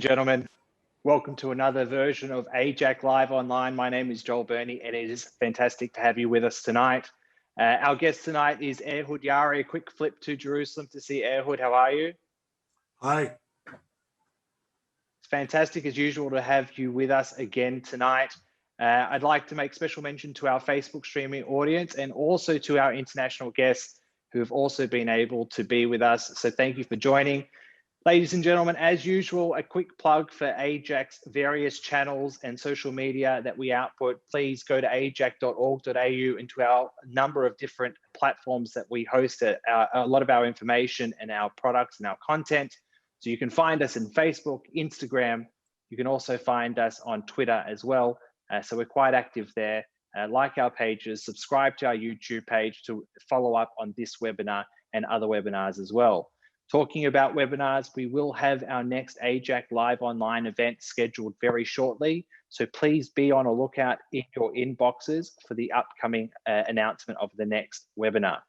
Gentlemen, welcome to another version of AIJAC Live Online. My name is Joel Burney, and it is fantastic to have you with us tonight. Our guest tonight is Ehud Yaari. A quick flip to Jerusalem to see Ehud. How are you? Hi. It's fantastic, as usual, to have you with us again tonight. I'd like to make special mention to our Facebook streaming audience and also to our international guests who have also been able to be with us. So thank you for joining. Ladies and gentlemen, as usual, a quick plug for AIJAC's various channels and social media that we output. Please go to aijac.org.au and to our number of different platforms that we host a lot of our information and our products and our content. So you can find us in Facebook, Instagram. You can also find us on Twitter as well. So we're quite active there. Like our pages, subscribe to our YouTube page to follow up on this webinar and other webinars as well. Talking about webinars, we will have our next AIJAC Live Online event scheduled very shortly. So please be on a lookout in your inboxes for the upcoming announcement of the next webinar.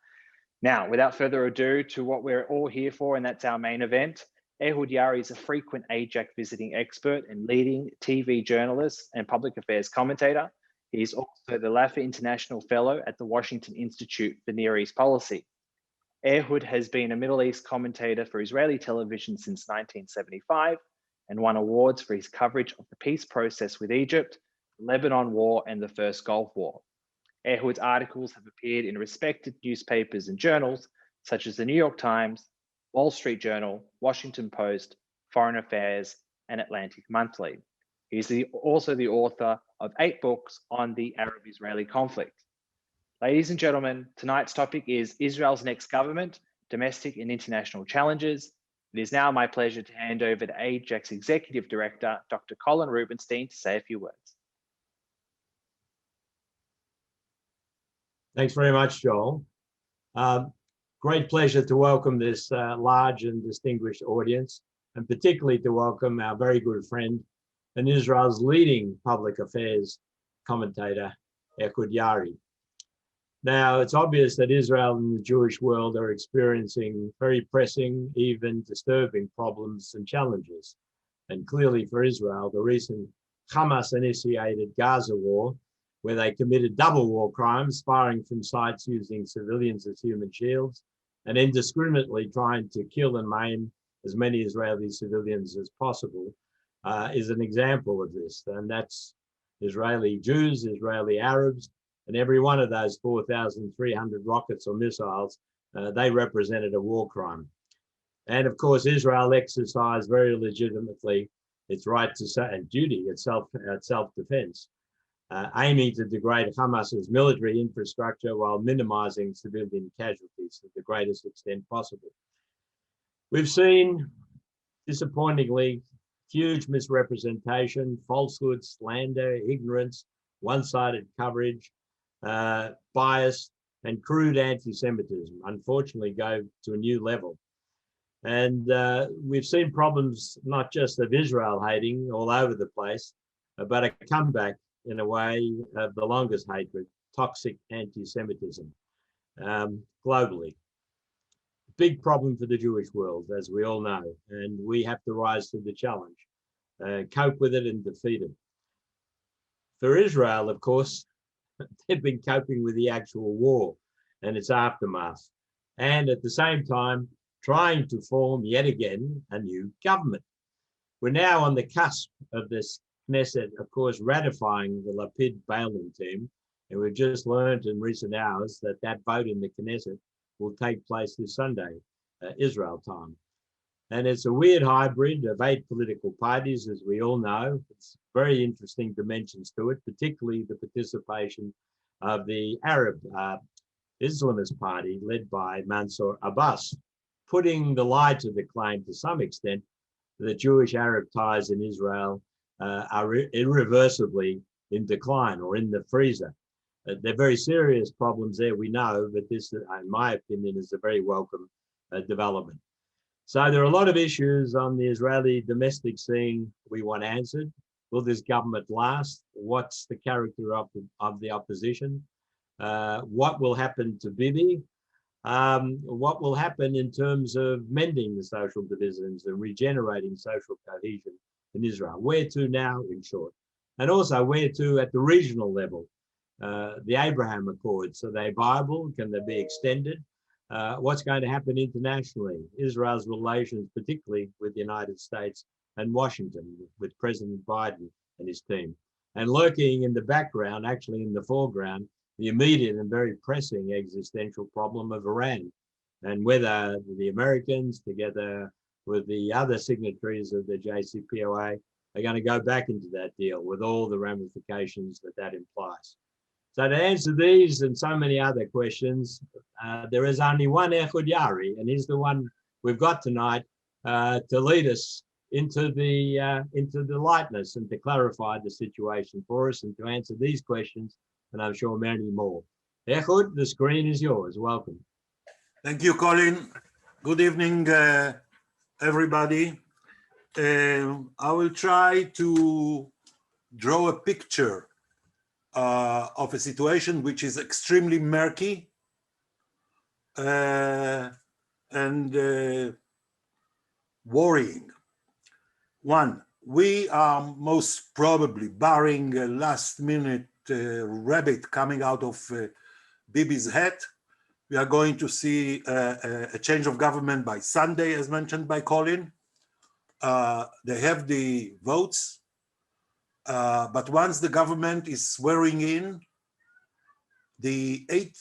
Now, without further ado, to what we're all here for, and that's our main event. Ehud Yaari is a frequent AIJAC visiting expert and leading TV journalist and public affairs commentator. He's also the Lafer International Fellow at the Washington Institute for Near East Policy. Ehud has been a Middle East commentator for Israeli television since 1975 and won awards for his coverage of the peace process with Egypt, the Lebanon War, and the First Gulf War. Ehud's articles have appeared in respected newspapers and journals such as the New York Times, Wall Street Journal, Washington Post, Foreign Affairs, and Atlantic Monthly. He's also the author of 8 books on the Arab-Israeli conflict. Ladies and gentlemen, tonight's topic is Israel's next government, domestic and international challenges. It is now my pleasure to hand over to AIJAC's Executive Director, Dr. Colin Rubenstein, to say a few words. Thanks very much, Joel. Great pleasure to welcome this large and distinguished audience, and particularly to welcome our very good friend and Israel's leading public affairs commentator, Ehud Yaari. Now, it's obvious that Israel and the Jewish world are experiencing very pressing, even disturbing problems and challenges. And clearly for Israel, the recent Hamas-initiated Gaza war, where they committed double war crimes, firing from sites using civilians as human shields, and indiscriminately trying to kill and maim as many Israeli civilians as possible, is an example of this. And that's Israeli Jews, Israeli Arabs, and every one of those 4,300 rockets or missiles, they represented a war crime. And of course, Israel exercised very legitimately its right to say and duty at self-defense, aiming to degrade Hamas's military infrastructure while minimizing civilian casualties to the greatest extent possible. We've seen, disappointingly, huge misrepresentation, falsehood, slander, ignorance, one-sided coverage, bias, and crude anti-Semitism, unfortunately, go to a new level. And we've seen problems not just of Israel hating all over the place, but a comeback in a way of the longest hatred, toxic anti-Semitism, globally. Big problem for the Jewish world, as we all know, and we have to rise to the challenge, cope with it and defeat it. For Israel, of course, they've been coping with the actual war and its aftermath, and at the same time, trying to form yet again a new government. We're now on the cusp of this Knesset, of course, ratifying the Lapid bail-in team, and we've just learned in recent hours that that vote in the Knesset will take place this Sunday, Israel time. And it's a weird hybrid of 8 political parties, as we all know. It's very interesting dimensions to it, particularly the participation of the Arab Islamist party led by Mansour Abbas, putting the lie to the claim to some extent that Jewish-Arab ties in Israel are irreversibly in decline or in the freezer. They're very serious problems there, we know, but this, in my opinion, is a very welcome development. So there are a lot of issues on the Israeli domestic scene we want answered. Will this government last? What's the character of the opposition? What will happen to Bibi? What will happen in terms of mending the social divisions and regenerating social cohesion in Israel. Where to now, in short? And also where to at the regional level? The Abraham Accords, are they viable? Can they be extended? What's going to happen internationally? Israel's relations, particularly with the United States and Washington, with President Biden and his team. And lurking in the background, actually in the foreground, the immediate and very pressing existential problem of Iran, and whether the Americans, together with the other signatories of the JCPOA, are going to go back into that deal with all the ramifications that that implies. So to answer these and so many other questions, there is only one Ehud Yaari, and he's the one we've got tonight to lead us into the lightness and to clarify the situation for us and to answer these questions, and I'm sure many more. Ehud, the screen is yours. Welcome. Thank you, Colin. Good evening, everybody. I will try to draw a picture of a situation which is extremely murky and worrying. One, we are most probably, barring a last-minute rabbit coming out of Bibi's head, we are going to see a change of government by Sunday, as mentioned by Colin. They have the votes, but once the government is swearing in, the 8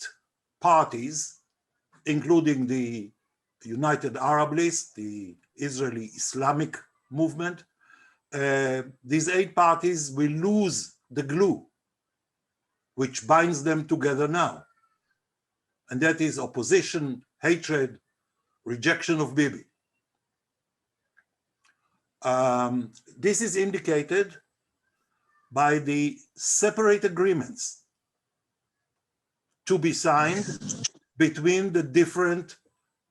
parties, including the United Arab List, the Israeli Islamic movement, these 8 parties will lose the glue which binds them together now. And that is opposition, hatred, rejection of Bibi. This is indicated by the separate agreements to be signed between the different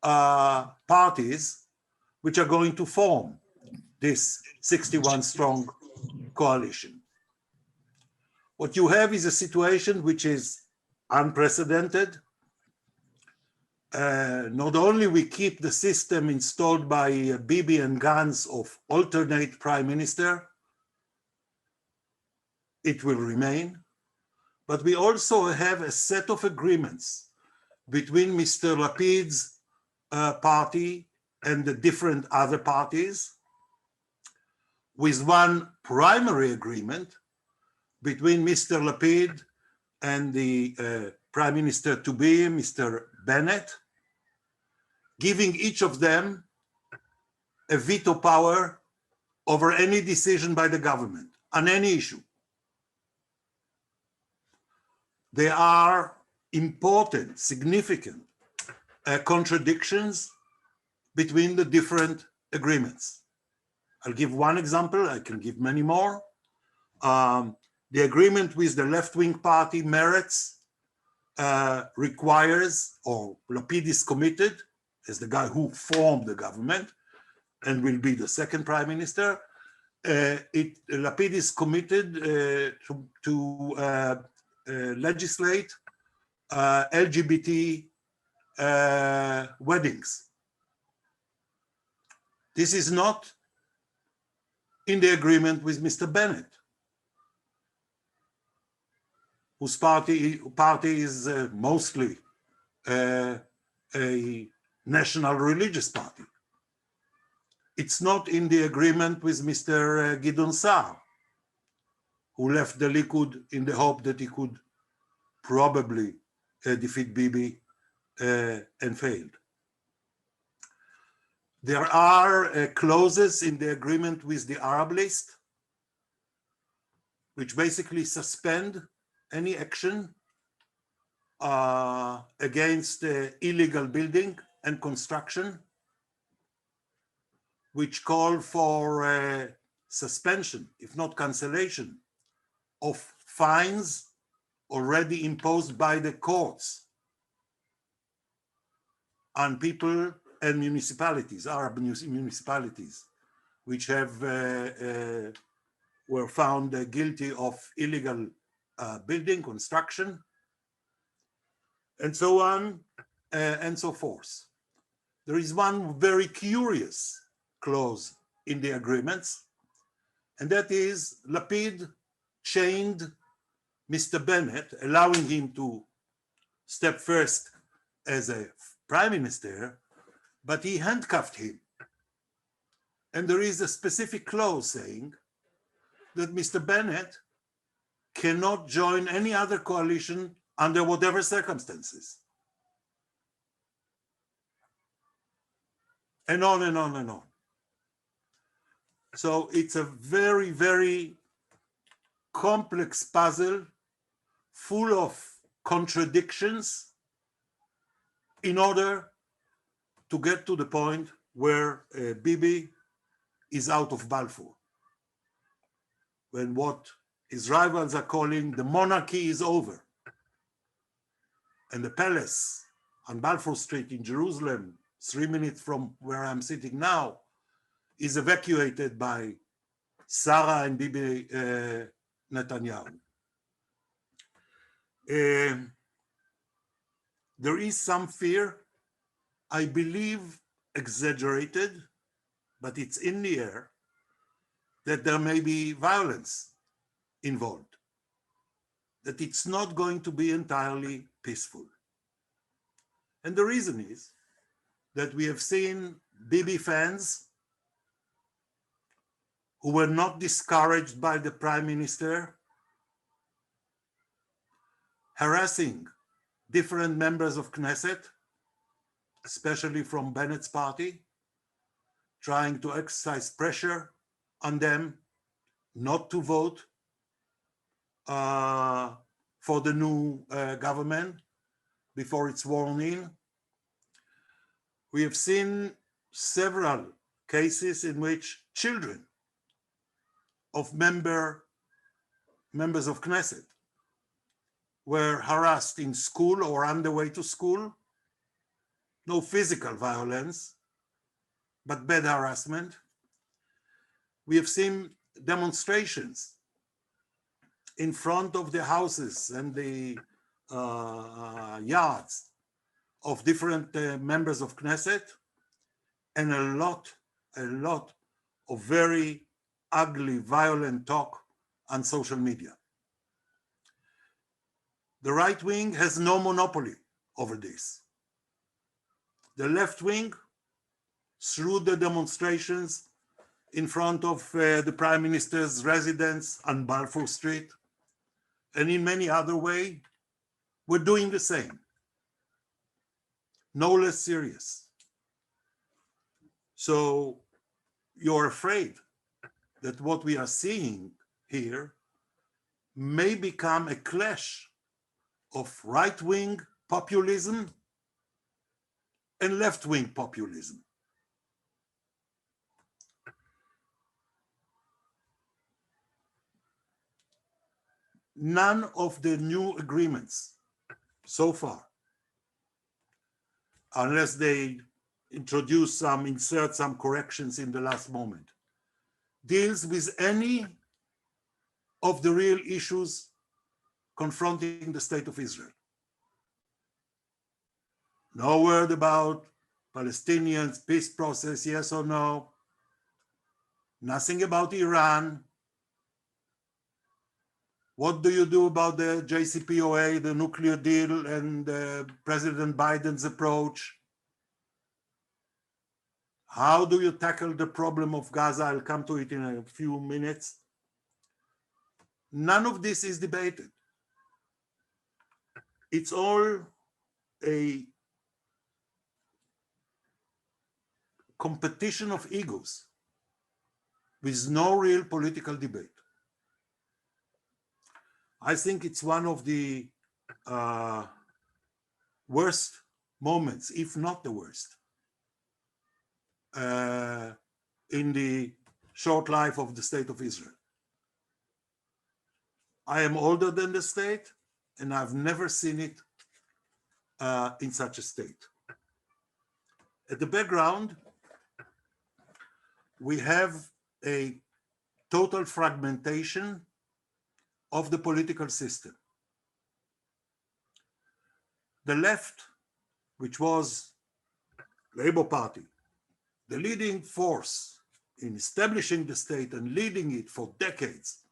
parties which are going to form this 61-strong coalition. What you have is a situation which is unprecedented. Not only we keep the system installed by Bibi and Gantz of alternate prime minister, it will remain, but we also have a set of agreements between Mr. Lapid's party and the different other parties, with one primary agreement between Mr. Lapid and the prime minister to be, Mr. Bennett, giving each of them a veto power over any decision by the government on any issue. There are important, significant contradictions between the different agreements. I'll give one example, I can give many more. The agreement with the left-wing party, Meretz, requires, or Lapid is committed, as the guy who formed the government and will be the second prime minister, Lapid is committed to legislate LGBT weddings. This is not in the agreement with Mr. Bennett, whose party is mostly a national religious party. It's not in the agreement with Mr. Gideon Sa'ar, who left the Likud in the hope that he could probably defeat Bibi and failed. There are clauses in the agreement with the Arab List, which basically suspend any action against illegal building and construction, which call for suspension, if not cancellation, of fines already imposed by the courts on people and municipalities, Arab municipalities, which have were found guilty of illegal building, construction, and so on and so forth. There is one very curious clause in the agreements, and that is Lapid chained Mr. Bennett, allowing him to step first as a prime minister, but he handcuffed him. And there is a specific clause saying that Mr. Bennett cannot join any other coalition under whatever circumstances. And on and on and on. So it's a very, very complex puzzle full of contradictions in order to get to the point where Bibi is out of Balfour. When what his rivals are calling the monarchy is over. And the palace on Balfour Street in Jerusalem, 3 minutes from where I'm sitting now, is evacuated by Sarah and Bibi Netanyahu. There is some fear, I believe exaggerated, but it's in the air, that there may be violence involved, that it's not going to be entirely peaceful. And the reason is that we have seen Bibi fans who were not discouraged by the prime minister harassing different members of Knesset, especially from Bennett's party, trying to exercise pressure on them not to vote for the new government before it's sworn in. We have seen several cases in which children of members of Knesset were harassed in school or on the way to school. No physical violence, but bad harassment. We have seen demonstrations in front of the houses and the yards of different members of Knesset, and a lot of very ugly, violent talk on social media. The right wing has no monopoly over this. The left wing, through the demonstrations in front of the Prime Minister's residence on Balfour Street, and in many other ways, we're doing the same. No less serious. So you're afraid that what we are seeing here may become a clash of right-wing populism and left-wing populism. None of the new agreements so far, unless they insert some corrections in the last moment, deals with any of the real issues confronting the state of Israel. No word about Palestinians, peace process, yes or no. Nothing about Iran. What do you do about the JCPOA, the nuclear deal, and President Biden's approach? How do you tackle the problem of Gaza? I'll come to it in a few minutes. None of this is debated. It's all a competition of egos with no real political debate. I think it's one of the worst moments, if not the worst, in the short life of the state of Israel. I am older than the state, and I've never seen it in such a state. At the background, we have a total fragmentation of the political system. The left, which was Labour Party, the leading force in establishing the state and leading it for decades,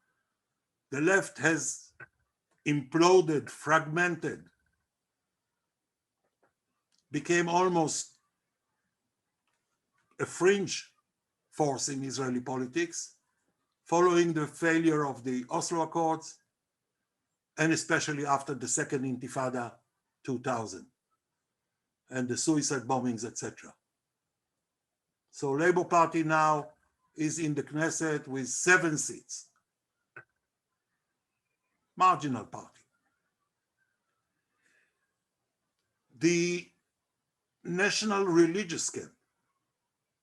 the left has imploded, fragmented, became almost a fringe force in Israeli politics, following the failure of the Oslo Accords, and especially after the Second Intifada 2000 and the suicide bombings, etc. So Labour Party now is in the Knesset with 7 seats. Marginal party. The National Religious Camp,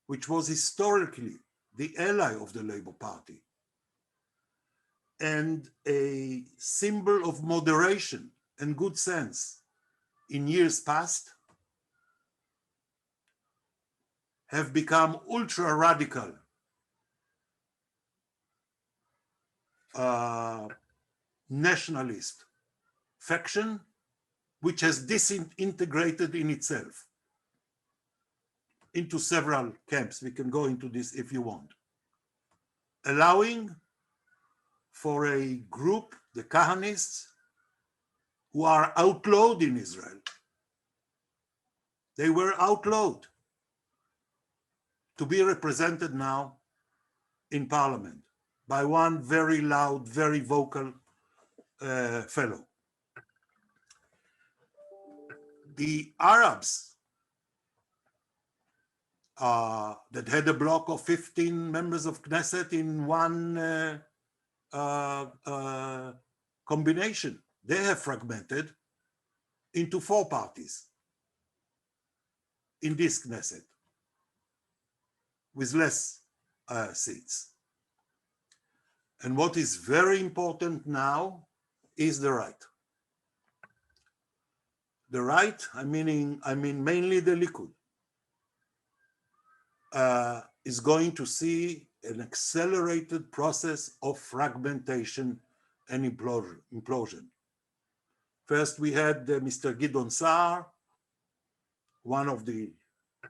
which was historically the ally of the Labour Party and a symbol of moderation and good sense in years past, have become ultra-radical nationalist faction, which has disintegrated in itself into several camps. We can go into this if you want. Allowing for a group, the Kahanists, who are outlawed in Israel. They were outlawed to be represented now in parliament by one very loud, very vocal fellow. The Arabs that had a block of 15 members of Knesset in one combination, they have fragmented into 4 parties in this Knesset with less seats. And what is very important now is the right. The right, I mean mainly the Likud, is going to see an accelerated process of fragmentation and implosion. First, we had Mr. Gideon Saar, one of the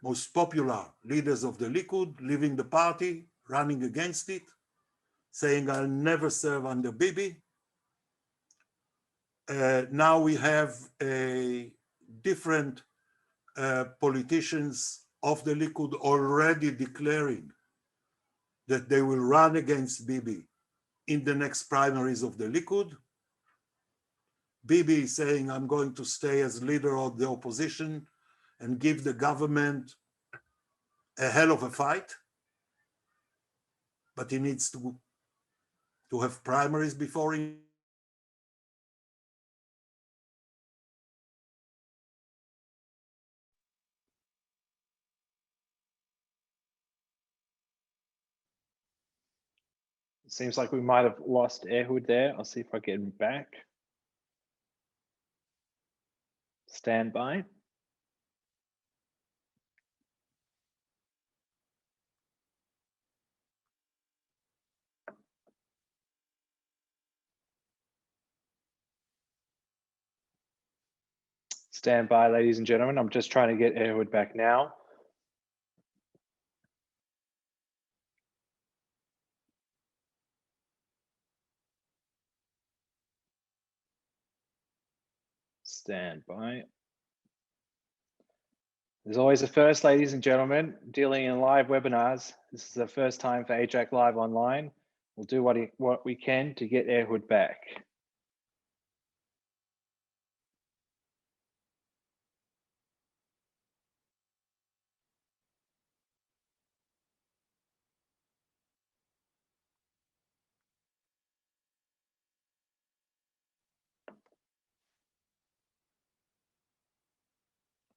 most popular leaders of the Likud, leaving the party, running against it, saying, I'll never serve under Bibi. Now we have different politicians of the Likud already declaring that they will run against Bibi in the next primaries of the Likud. Bibi is saying, I'm going to stay as leader of the opposition and give the government a hell of a fight, but he needs to have primaries before he Seems like we might have lost Ehud there. I'll see if I get him back. Stand by. Stand by, ladies and gentlemen. I'm just trying to get Ehud back now. Stand by. There's always a first, ladies and gentlemen, dealing in live webinars. This is the first time for AIJAC Live Online. We'll do what we can to get Ehud back.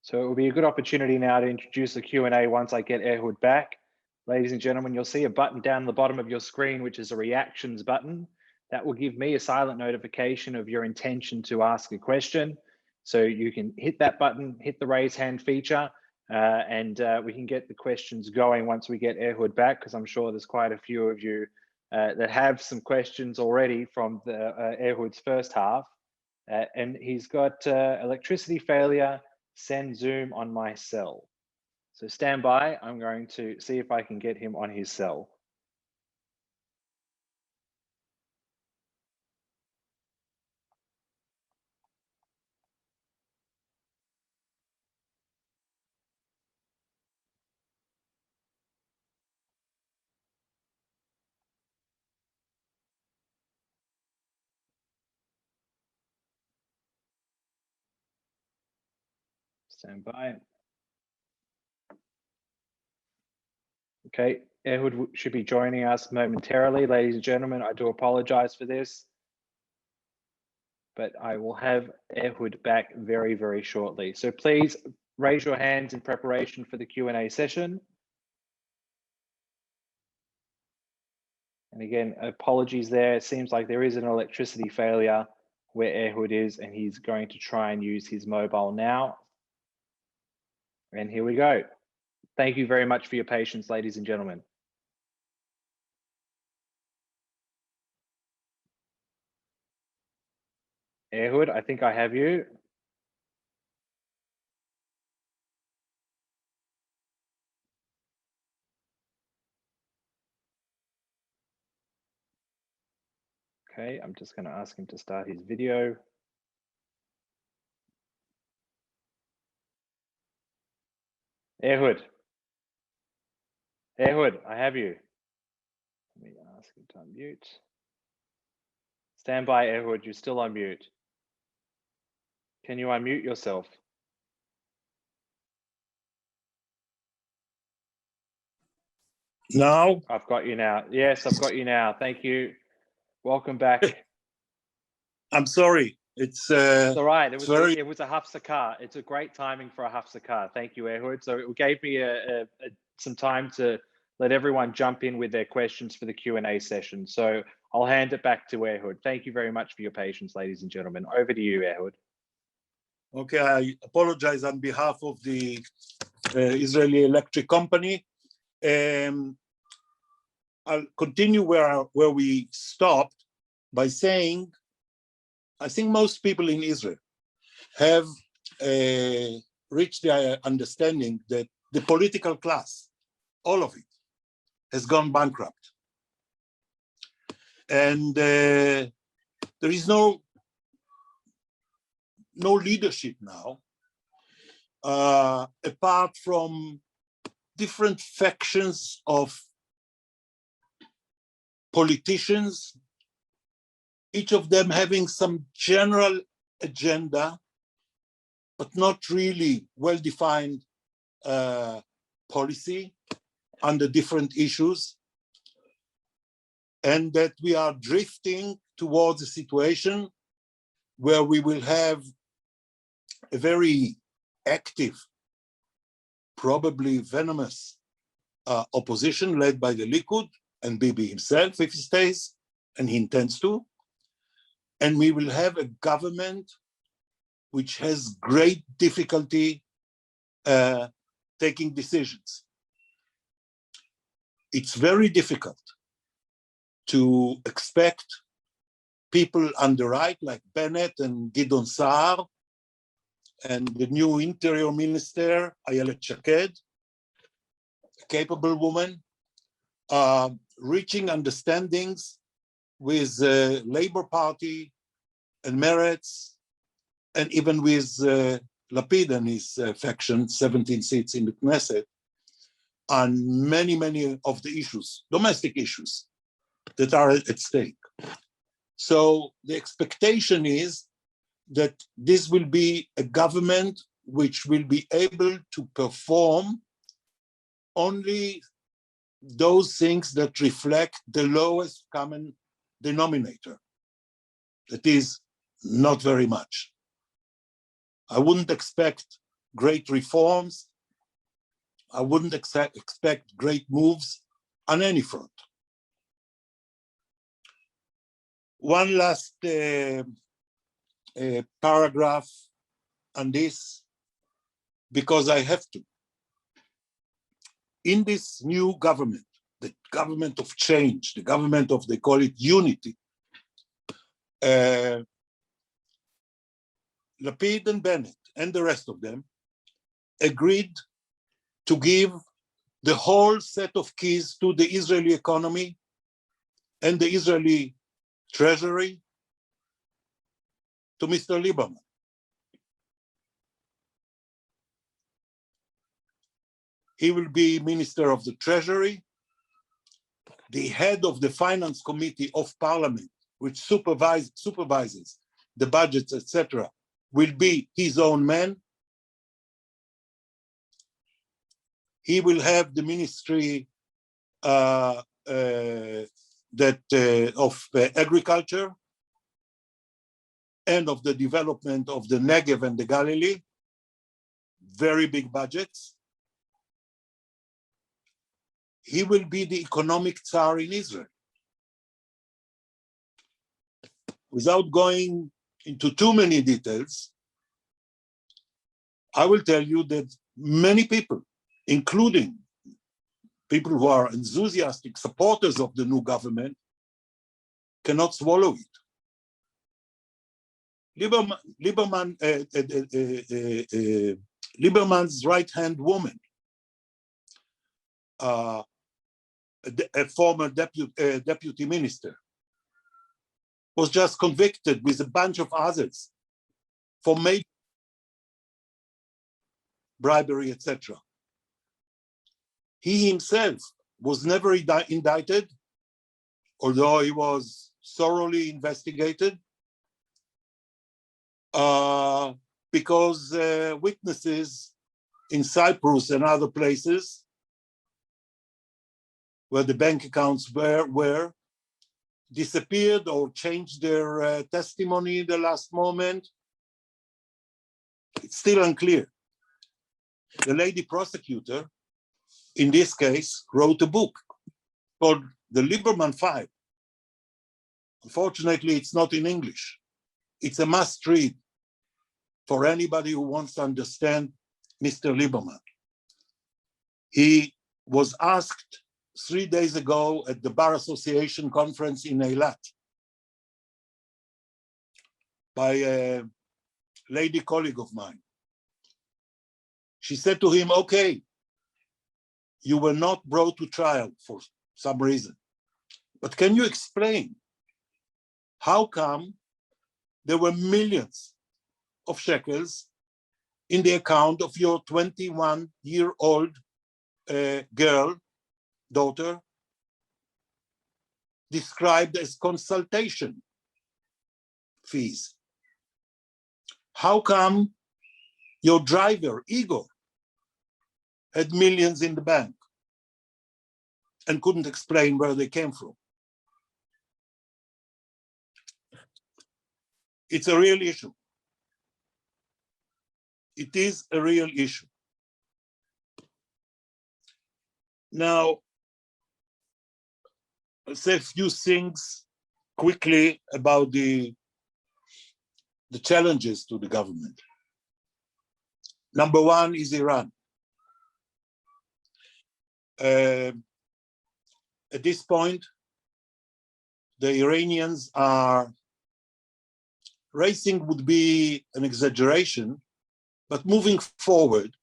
So it will be a good opportunity now to introduce the Q&A once I get Ehud back. Ladies and gentlemen, you'll see a button down the bottom of your screen, which is a reactions button. That will give me a silent notification of your intention to ask a question. So you can hit that button, hit the raise hand feature, and we can get the questions going once we get Ehud back, because I'm sure there's quite a few of you that have some questions already from Ehud's first half. And he's got electricity failure, send Zoom on my cell. So stand by. I'm going to see if I can get him on his cell. Stand by. Okay, Ehud should be joining us momentarily. Ladies and gentlemen, I do apologize for this, but I will have Ehud back very, very shortly. So please raise your hands in preparation for the Q&A session. And again, apologies there. It seems like there is an electricity failure where Ehud is, and he's going to try and use his mobile now. And here we go. Thank you very much for your patience, ladies and gentlemen. Ehud, I think I have you. Okay, I'm just going to ask him to start his video. Ehud, I have you. Let me ask him to unmute. Stand by, Ehud, you're still on mute. Can you unmute yourself? Now? I've got you now. Yes, I've got you now. Thank you. Welcome back. I'm sorry. It's all right. It very... was a hafsakah. It's a great timing for a hafsakah. Thank you, Ehud. So it gave me some time to let everyone jump in with their questions for the Q&A session. So I'll hand it back to Ehud. Thank you very much for your patience, ladies and gentlemen. Over to you, Ehud. Okay, I apologize on behalf of the Israeli Electric Company. I'll continue where we stopped by saying, I think most people in Israel have reached the understanding that the political class, all of it, has gone bankrupt. And there is no leadership now, apart from different factions of politicians, each of them having some general agenda, but not really well-defined policy under different issues, and that we are drifting towards a situation where we will have a very active, probably venomous opposition led by the Likud and Bibi himself, if he stays, and he intends to. And we will have a government which has great difficulty taking decisions. It's very difficult to expect people on the right like Bennett and Gideon Saar and the new interior minister, Ayelet Shaked, a capable woman, reaching understandings with the Labour Party and Meretz, and even with Lapid and his faction, 17 seats in the Knesset, on many, many of the issues, domestic issues, that are at stake. So the expectation is that this will be a government which will be able to perform only those things that reflect the lowest common denominator. That is not very much. I wouldn't expect great reforms. I wouldn't expect great moves on any front. One last paragraph on this, because I have to. In this new government, the government of change, the government of, they call it unity, Lapid and Bennett and the rest of them agreed to give the whole set of keys to the Israeli economy and the Israeli treasury to Mr. Lieberman. He will be Minister of the Treasury. The head of the Finance Committee of Parliament, which supervises the budgets, etc., will be his own man. He will have the ministry of agriculture and of the development of the Negev and the Galilee. Very big budgets. He will be the economic czar in Israel. Without going into too many details, I will tell you that many people, including people who are enthusiastic supporters of the new government, cannot swallow it. Lieberman's right-hand woman, a former deputy minister, was just convicted with a bunch of others for major bribery, etc. He himself was never indicted, although he was thoroughly investigated, because witnesses in Cyprus and other places where the bank accounts were disappeared or changed their testimony in the last moment. It's still unclear. The lady prosecutor, in this case, wrote a book called The Lieberman File. Unfortunately, it's not in English. It's a must read for anybody who wants to understand Mr. Lieberman. He was asked 3 days ago at the Bar Association conference in Eilat by a lady colleague of mine. She said to him, okay, you were not brought to trial for some reason, but can you explain how come there were millions of shekels in the account of your 21-year-old daughter, described as consultation fees? How come your driver, Igor, had millions in the bank and couldn't explain where they came from? It's a real issue. It is a real issue. Now, I'll say a few things quickly about the challenges to the government. Number one is Iran. At this point, the Iranians are racing, would be an exaggeration, but moving forward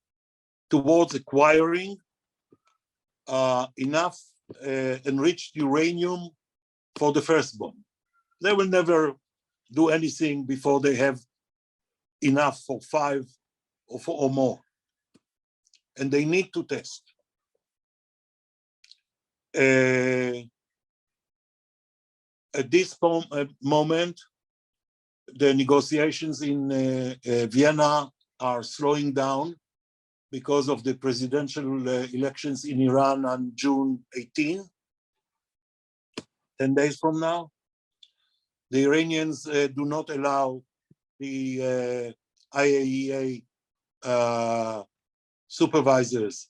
towards acquiring enough enriched uranium for the first bomb. They will never do anything before they have enough for 5 or 4 or more. And they need to test. At this moment, the negotiations in Vienna are slowing down because of the presidential elections in Iran on June 18, 10 days from now. The Iranians do not allow the IAEA supervisors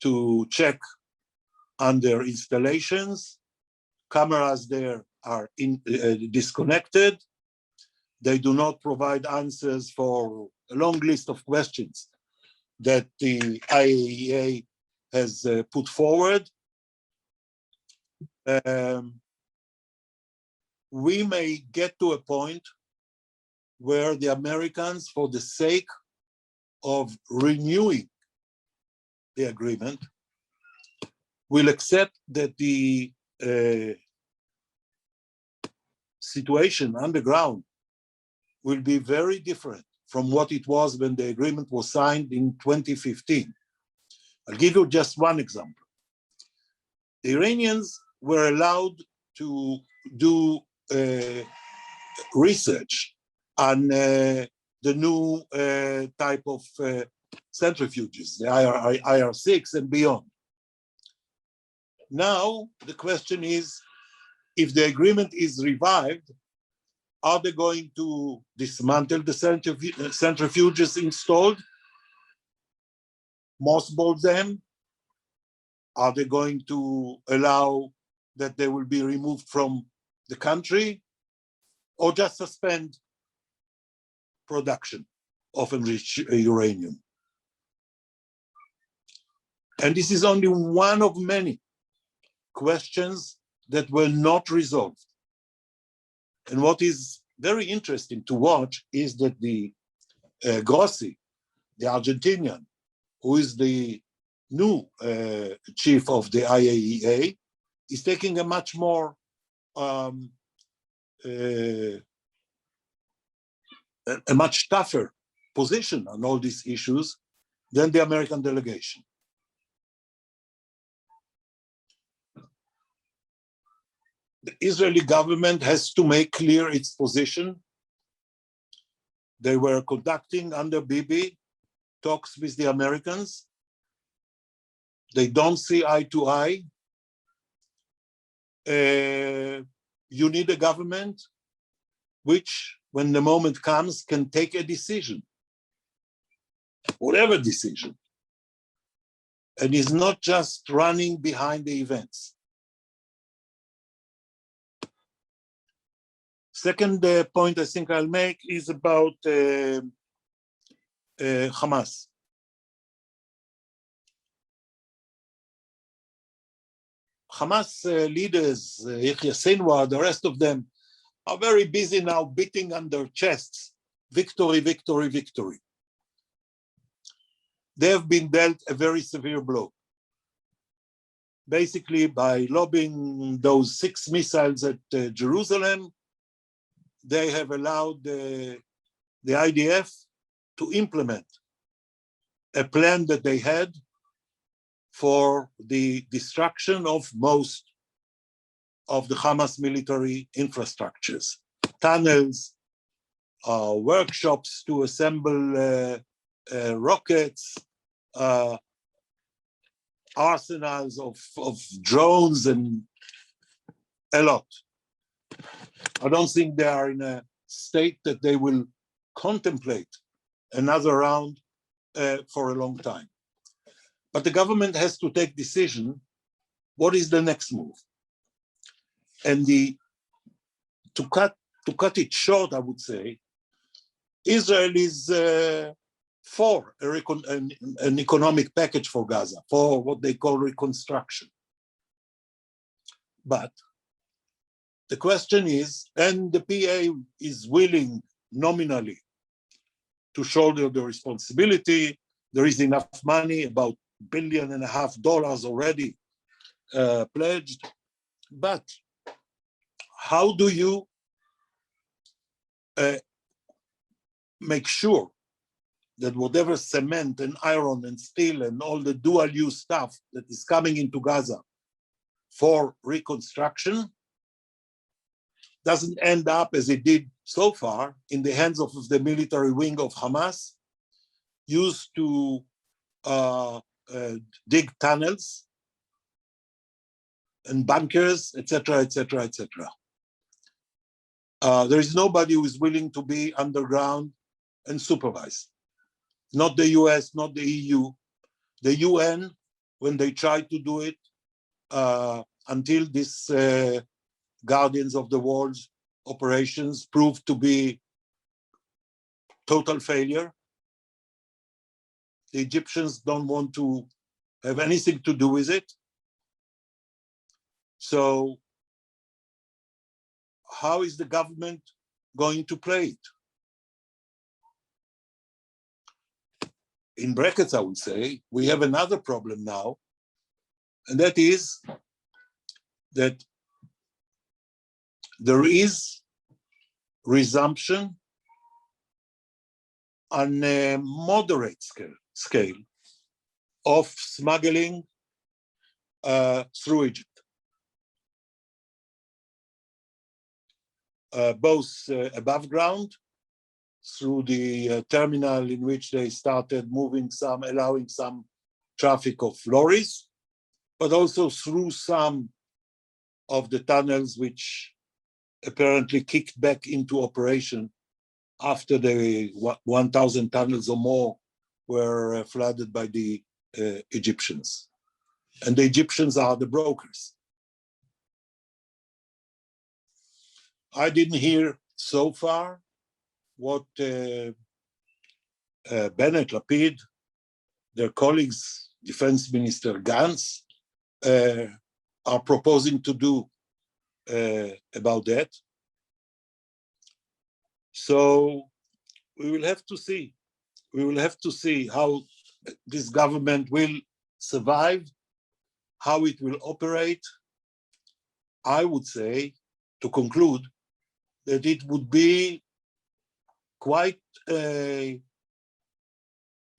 to check on their installations. Cameras there are disconnected. They do not provide answers for a long list of questions that the IAEA has put forward. We may get to a point where the Americans, for the sake of renewing the agreement will accept that the situation underground will be very different from what it was when the agreement was signed in 2015. I'll give you just one example. The Iranians were allowed to do research on the new type of centrifuges, the IR6 and beyond. Now, the question is, if the agreement is revived, are they going to dismantle the centrifuges installed, mothball them? Are they going to allow that they will be removed from the country, or just suspend production of enriched uranium? And this is only one of many questions that were not resolved. And what is very interesting to watch is that the Grossi, the Argentinian, who is the new chief of the IAEA, is taking a much more a much tougher position on all these issues than the American delegation. The Israeli government has to make clear its position. They were conducting under Bibi talks with the Americans. They don't see eye to eye. You need a government which, when the moment comes, can take a decision, whatever decision, and is not just running behind the events. Second point I think I'll make is about Hamas. Hamas leaders, Yahya Sinwar, the rest of them, are very busy now beating on their chests, victory, victory, victory. They have been dealt a very severe blow. Basically, by lobbing those 6 missiles at Jerusalem, they have allowed the IDF to implement a plan that they had for the destruction of most of the Hamas military infrastructures, tunnels, workshops to assemble rockets, arsenals of drones, and a lot. I don't think they are in a state that they will contemplate another round for a long time. But the government has to take decision, what is the next move? And to cut it short, I would say, Israel is for an economic package for Gaza, for what they call reconstruction. But the question is, and the PA is willing nominally to shoulder the responsibility. There is enough money, about $1.5 billion already pledged. But how do you make sure that whatever cement and iron and steel and all the dual-use stuff that is coming into Gaza for reconstruction doesn't end up, as it did so far, in the hands of the military wing of Hamas, used to dig tunnels and bunkers, etc., etc., etc. There is nobody who is willing to be underground and supervise. Not the US, not the EU. The UN, when they tried to do it, until this Guardians of the World operations proved to be total failure. The Egyptians don't want to have anything to do with it. So how is the government going to play it? in brackets, I would say, we have another problem now, and that is that there is resumption on a moderate scale of smuggling through Egypt. Both above ground, through the terminal in which they started allowing some traffic of lorries, but also through some of the tunnels which apparently kicked back into operation after the 1,000 tunnels or more were flooded by the Egyptians. And the Egyptians are the brokers. I didn't hear so far what Bennett, Lapid, their colleagues, Defense Minister Gantz, are proposing to do about that. So we will have to see. We will have to see how this government will survive, how it will operate. I would say, to conclude, that it would be quite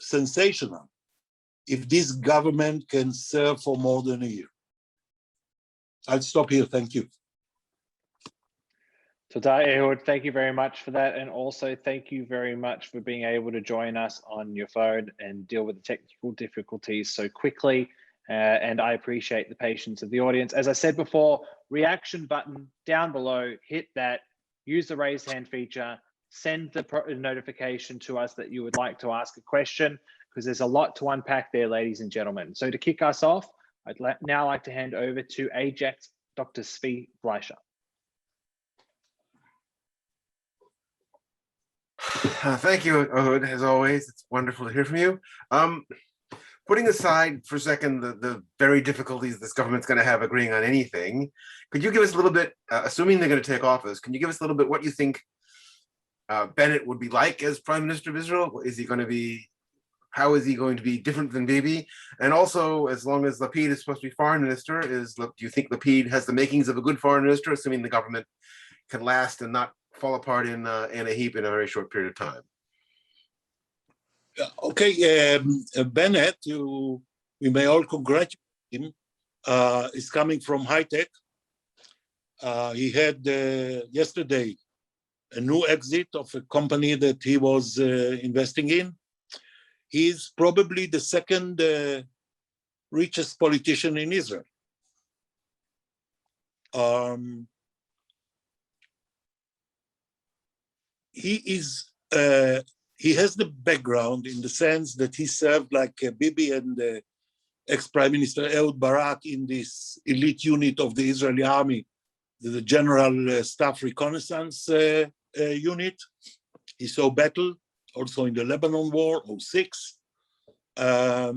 sensational if this government can serve for more than a year. I'll stop here. Thank you. Toda, Ehud, thank you very much for that. And also thank you very much for being able to join us on your phone and deal with the technical difficulties so quickly. And I appreciate the patience of the audience. As I said before, reaction button down below, hit that, use the raise hand feature, send the notification to us that you would like to ask a question, because there's a lot to unpack there, ladies and gentlemen. So to kick us off, I'd now like to hand over to AIJAC's Dr. Zvi Fleischer. Thank you, Ehud, as always. It's wonderful to hear from you. Putting aside for a second the very difficulties this government's going to have agreeing on anything, could you give us a little bit, assuming they're going to take office, can you give us a little bit what you think Bennett would be like as Prime Minister of Israel? Is he going to be, how is he going to be different than Bibi? And also, as long as Lapid is supposed to be foreign minister, do you think Lapid has the makings of a good foreign minister, assuming the government can last and not fall apart in a heap in a very short period of time? Okay, Bennett, we may all congratulate him. Is coming from high tech. He had yesterday a new exit of a company that he was investing in. He's probably the second richest politician in Israel. He has the background in the sense that he served like Bibi and ex-Prime Minister Ehud Barak in this elite unit of the Israeli army, the General Staff Reconnaissance Unit. He saw battle also in the Lebanon War, 2006. I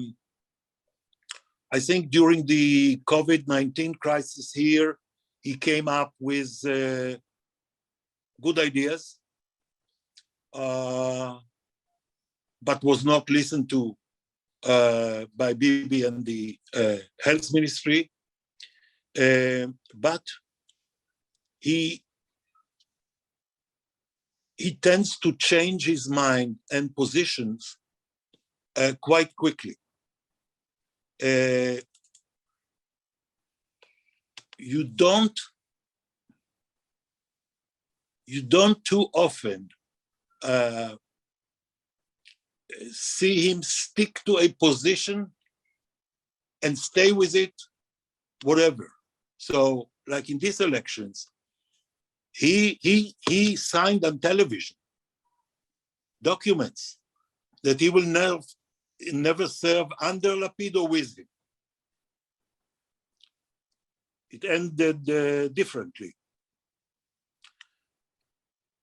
think during the COVID-19 crisis here, he came up with good ideas, but was not listened to by Bibi and the health ministry. But he tends to change his mind and positions quite quickly. You don't too often see him stick to a position and stay with it, whatever. So, like in these elections, he signed on television documents that he will never serve under Lapid or with him. It ended differently.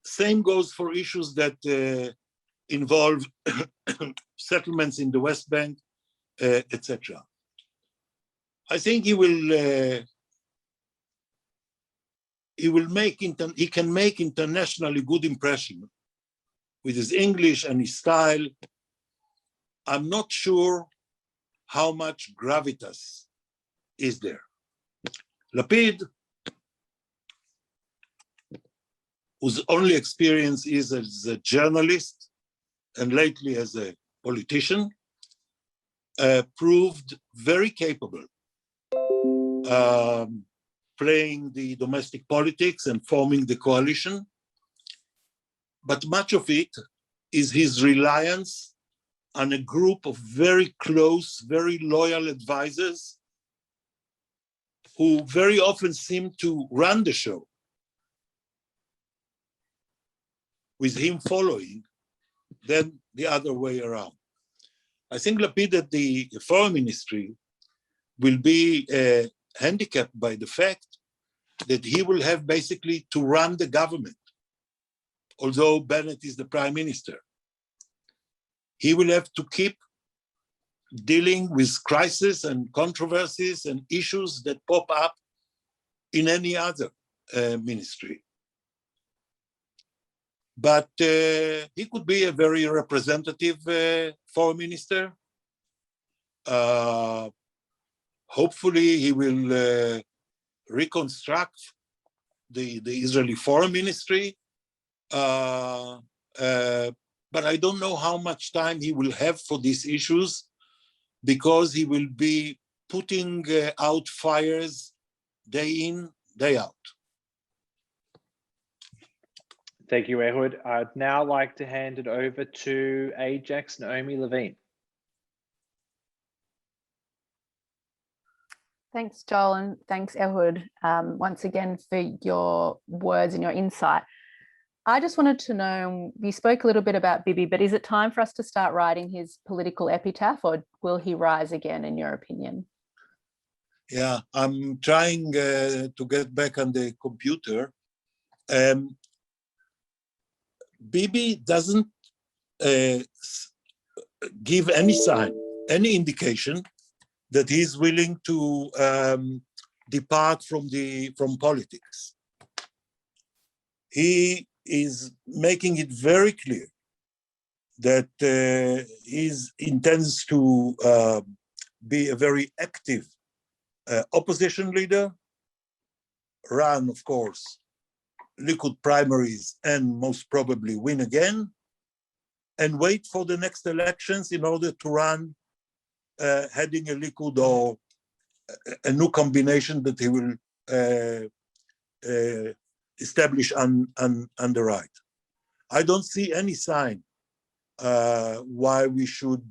Same goes for issues that involve settlements in the West Bank, etc. I think he can make internationally good impression with his English and his style. I'm not sure how much gravitas is there. Lapid, whose only experience is as a journalist and lately as a politician, proved very capable playing the domestic politics and forming the coalition. But much of it is his reliance on a group of very close, very loyal advisors who very often seem to run the show, with him following, than the other way around. I think Lapid at the foreign ministry will be handicapped by the fact that he will have basically to run the government, although Bennett is the prime minister. He will have to keep dealing with crises and controversies and issues that pop up in any other ministry. But he could be a very representative foreign minister. Hopefully he will reconstruct the Israeli foreign ministry. But I don't know how much time he will have for these issues, because he will be putting out fires day in, day out. Thank you, Ehud. I'd now like to hand it over to AIJAC's Naomi Levine. Thanks, Joel, and thanks, Ehud, once again for your words and your insight. I just wanted to know, you spoke a little bit about Bibi, but is it time for us to start writing his political epitaph, or will he rise again, in your opinion? Yeah, I'm trying to get back on the computer. Bibi doesn't give any sign, any indication that he's willing to depart from politics. He is making it very clear that he intends to be a very active opposition leader, run, of course, Likud primaries and most probably win again, and wait for the next elections in order to run heading a Likud or a new combination that he will establish on the right. I don't see any sign why we should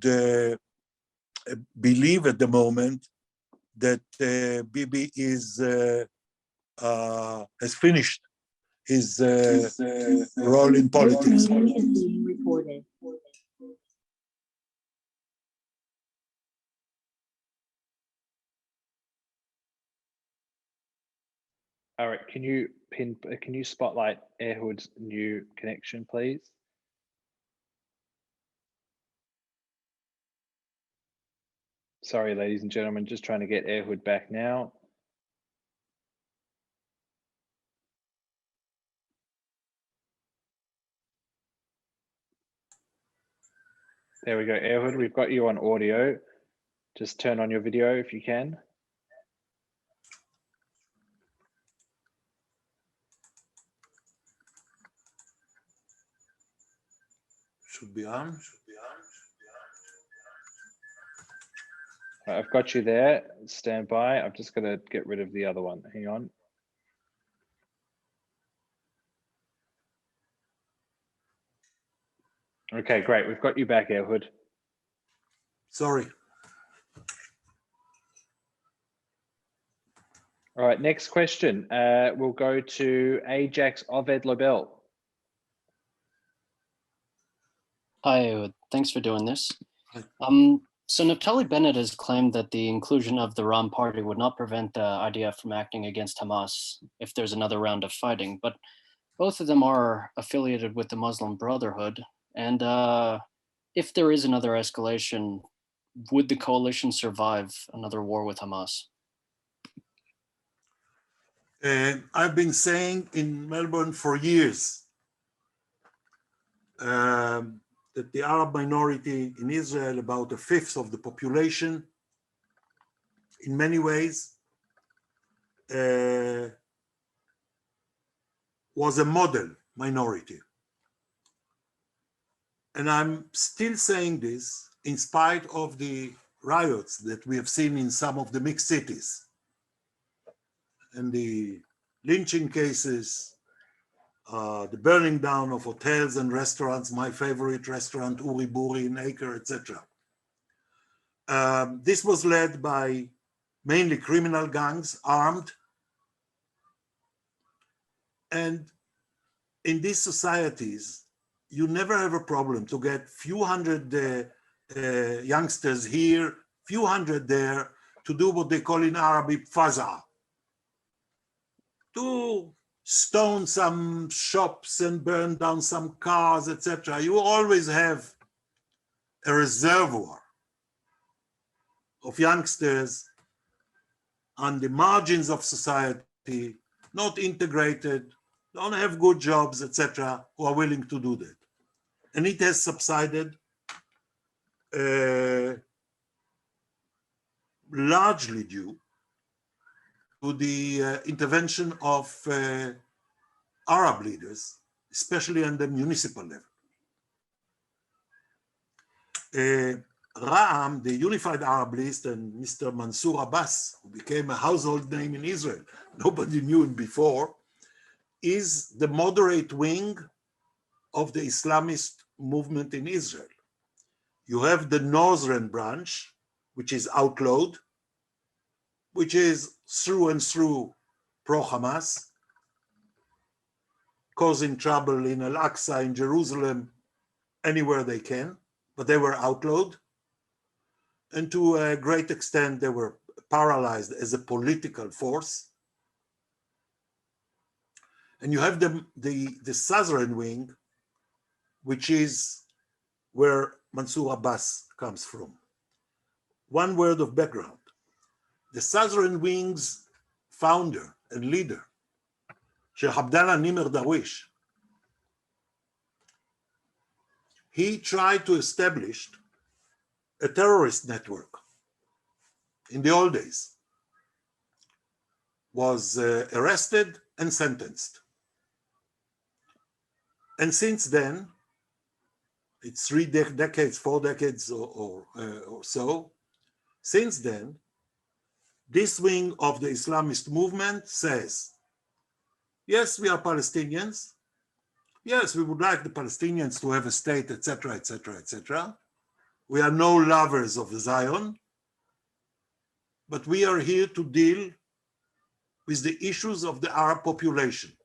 believe at the moment that Bibi has finished his role in politics. All right, can you spotlight Ehud's new connection, please? Sorry, ladies and gentlemen, just trying to get Ehud back now. There we go, Ehud, we've got you on audio. Just turn on your video if you can. Should be on. I've got you there. Stand by. I'm just going to get rid of the other one. Hang on. Okay, great. We've got you back, Ehud. Sorry. All right, next question. We'll go to AIJAC's Oved Lobel. Hi, thanks for doing this. Hi. So Naftali Bennett has claimed that the inclusion of the Ram party would not prevent the IDF from acting against Hamas if there's another round of fighting, but both of them are affiliated with the Muslim Brotherhood. And if there is another escalation, would the coalition survive another war with Hamas? I've been saying in Melbourne for years, that the Arab minority in Israel, about a fifth of the population, in many ways, was a model minority. And I'm still saying this in spite of the riots that we have seen in some of the mixed cities and the lynching cases, the burning down of hotels and restaurants, my favorite restaurant, Uri Buri in Acre, etc. This was led by mainly criminal gangs, armed. And in these societies, you never have a problem to get few hundred youngsters here, few hundred there, to do what they call in Arabic faza, to stone some shops and burn down some cars, etc. You always have a reservoir of youngsters on the margins of society, not integrated, don't have good jobs, etc., who are willing to do that. And it has subsided largely due to the intervention of Arab leaders, especially on the municipal level. Ra'am, the Unified Arab List, and Mr. Mansour Abbas, who became a household name in Israel, nobody knew him before, is the moderate wing of the Islamist movement in Israel. You have the northern branch, which is outlawed, which is through and through pro-Hamas, causing trouble in Al-Aqsa, in Jerusalem, anywhere they can, but they were outlawed. And to a great extent, they were paralyzed as a political force. And you have the southern wing, which is where Mansour Abbas comes from. One word of background. The southern wing's founder and leader, Sheikh Abdallah Nimr Darwish, he tried to establish a terrorist network in the old days, was arrested and sentenced. And since then, it's 3 decades, 4 decades or so, since then, this wing of the Islamist movement says, yes, we are Palestinians. Yes, we would like the Palestinians to have a state, etc., etc., etc. We are no lovers of Zion, but we are here to deal with the issues of the Arab population.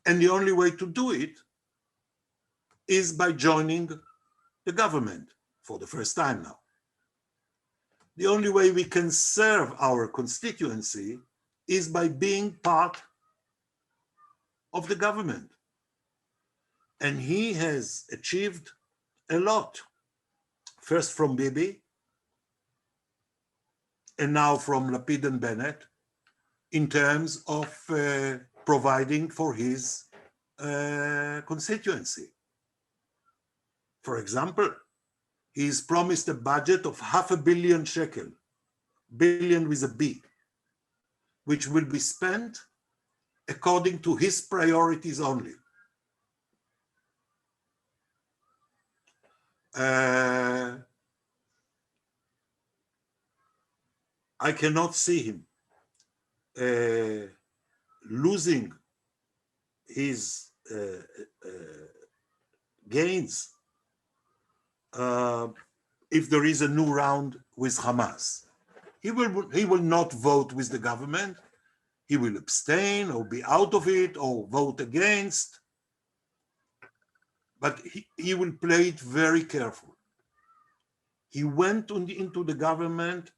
And the only way to do it is by joining the government for the first time now. The only way we can serve our constituency is by being part of the government. And he has achieved a lot, first from Bibi, and now from Lapid and Bennett, in terms of providing for his constituency. For example, he's promised a budget of $500 million shekel, billion with a B, which will be spent according to his priorities only. I cannot see him losing his gains if there is a new round with Hamas. He will not vote with the government. He will abstain or be out of it or vote against. But he will play it very careful. He went into the government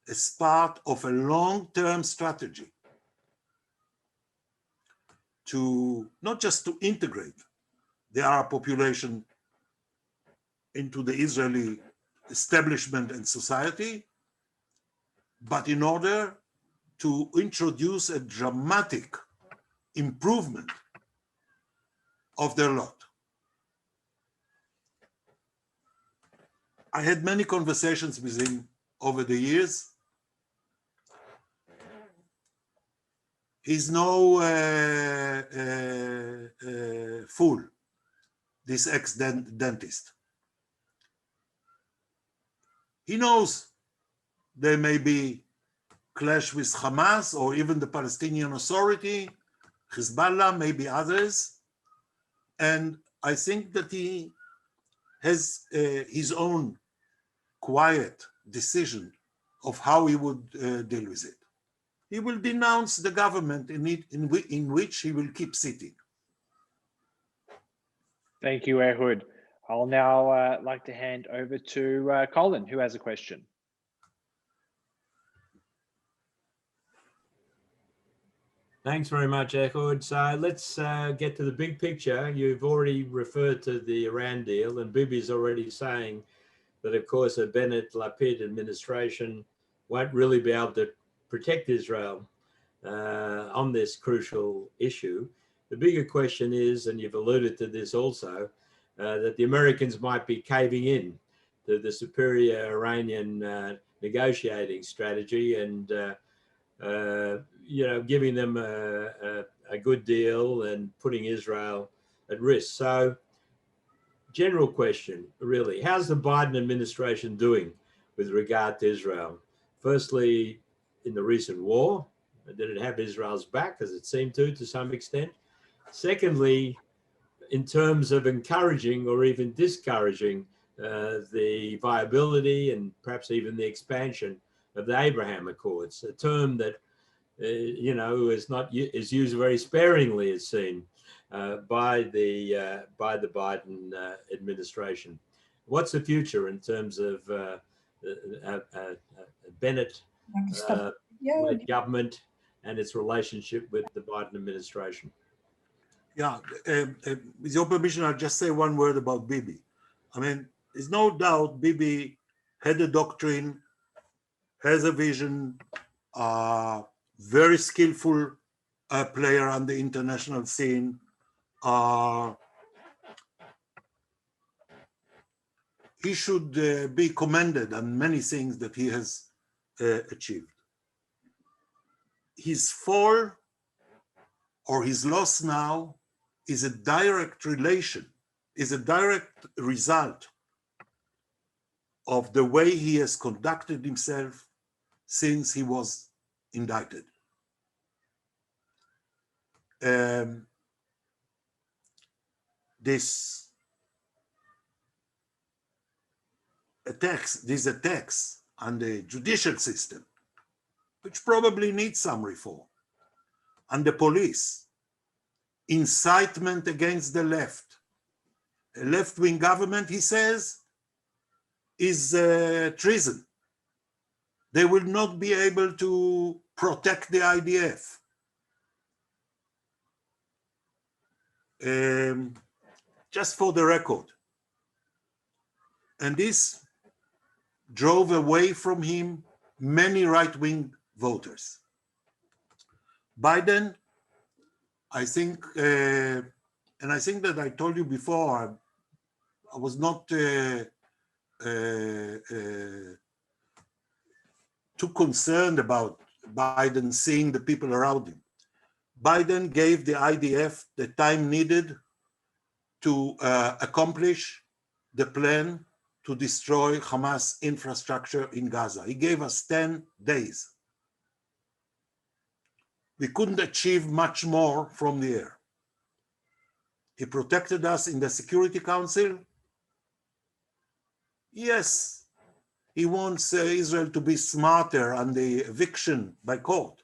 as part of a long-term strategy to not just to integrate the Arab population into the Israeli establishment and society, but in order to introduce a dramatic improvement of their lot. I had many conversations with him over the years. He's no fool, this ex-dentist. He knows there may be clash with Hamas or even the Palestinian Authority, Hezbollah, maybe others. And I think that he has his own quiet decision of how he would deal with it. He will denounce the government in which he will keep sitting. Thank you, Ehud. I'll now like to hand over to Colin, who has a question. Thanks very much, Ehud. So let's get to the big picture. You've already referred to the Iran deal, and Bibi's already saying that, of course, a Bennett Lapid administration won't really be able to protect Israel on this crucial issue. The bigger question is, and you've alluded to this also, that the Americans might be caving in to the superior Iranian negotiating strategy and giving them a good deal and putting Israel at risk. So, general question, really, how's the Biden administration doing with regard to Israel? Firstly, in the recent war, did it have Israel's back, as it seemed to some extent? Secondly, in terms of encouraging or even discouraging the viability and perhaps even the expansion of the Abraham Accords, a term that is used very sparingly, it seemed, by the Biden administration. What's the future in terms of Bennett led government and its relationship with the Biden administration? Yeah, with your permission, I'll just say one word about Bibi. I mean, there's no doubt Bibi had a doctrine, has a vision, very skillful player on the international scene. He should be commended on many things that he has achieved. His fall or his loss now is a direct relation, is a direct result of the way he has conducted himself since he was indicted. These attacks on the judicial system, which probably needs some reform, and the police, incitement against the left. A left-wing government, he says, is treason. They will not be able to protect the IDF. Just for the record. And this drove away from him many right-wing voters. Biden, I think, and I think that I told you before, I was not too concerned about Biden seeing the people around him. Biden gave the IDF the time needed to accomplish the plan to destroy Hamas infrastructure in Gaza. He gave us 10 days. We couldn't achieve much more from the air. He protected us in the Security Council. Yes, he wants Israel to be smarter on the eviction by court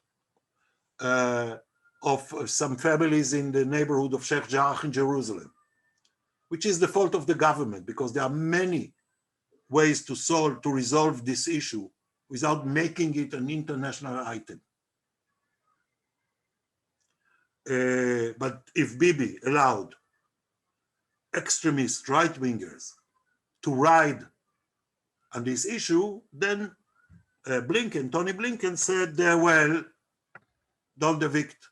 of some families in the neighborhood of Sheikh Jarrah in Jerusalem, which is the fault of the government, because there are many ways to resolve this issue without making it an international item. But if Bibi allowed extremist right-wingers to ride on this issue, then Tony Blinken said, well, don't evict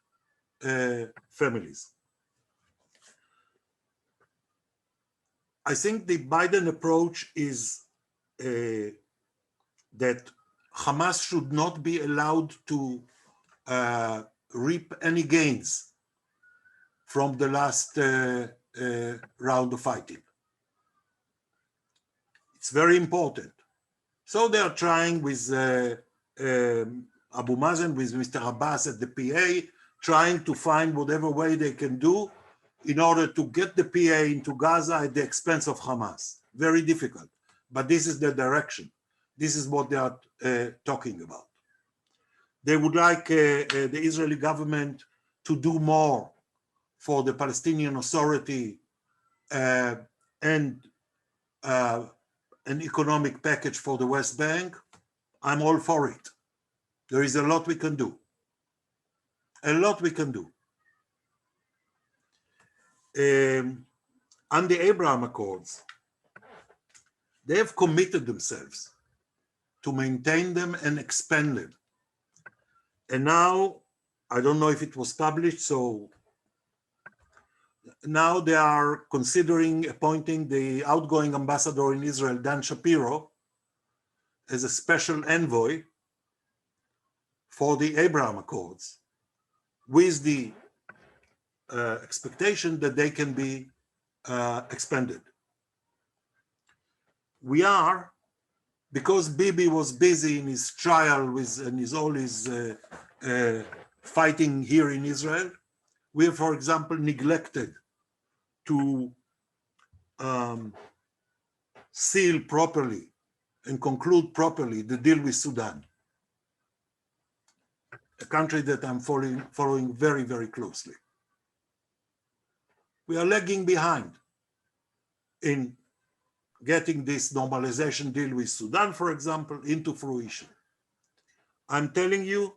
families. I think the Biden approach is that Hamas should not be allowed to reap any gains from the last round of fighting. It's very important. So they are trying with Abu Mazen, with Mr. Abbas at the PA, trying to find whatever way they can do in order to get the PA into Gaza at the expense of Hamas. Very difficult, but this is the direction. This is what they are talking about. They would like the Israeli government to do more for the Palestinian Authority and an economic package for the West Bank. I'm all for it. There is a lot we can do. A lot we can do. On the Abraham Accords, they have committed themselves to maintain them and expand them. And now, I don't know if it was published, so now they are considering appointing the outgoing ambassador in Israel, Dan Shapiro, as a special envoy for the Abraham Accords, with the expectation that they can be expanded. We are, because Bibi was busy in his trial and all his fighting here in Israel, we have, for example, neglected to seal properly and conclude properly the deal with Sudan, a country that I'm following very, very closely. We are lagging behind in getting this normalization deal with Sudan, for example, into fruition. I'm telling you,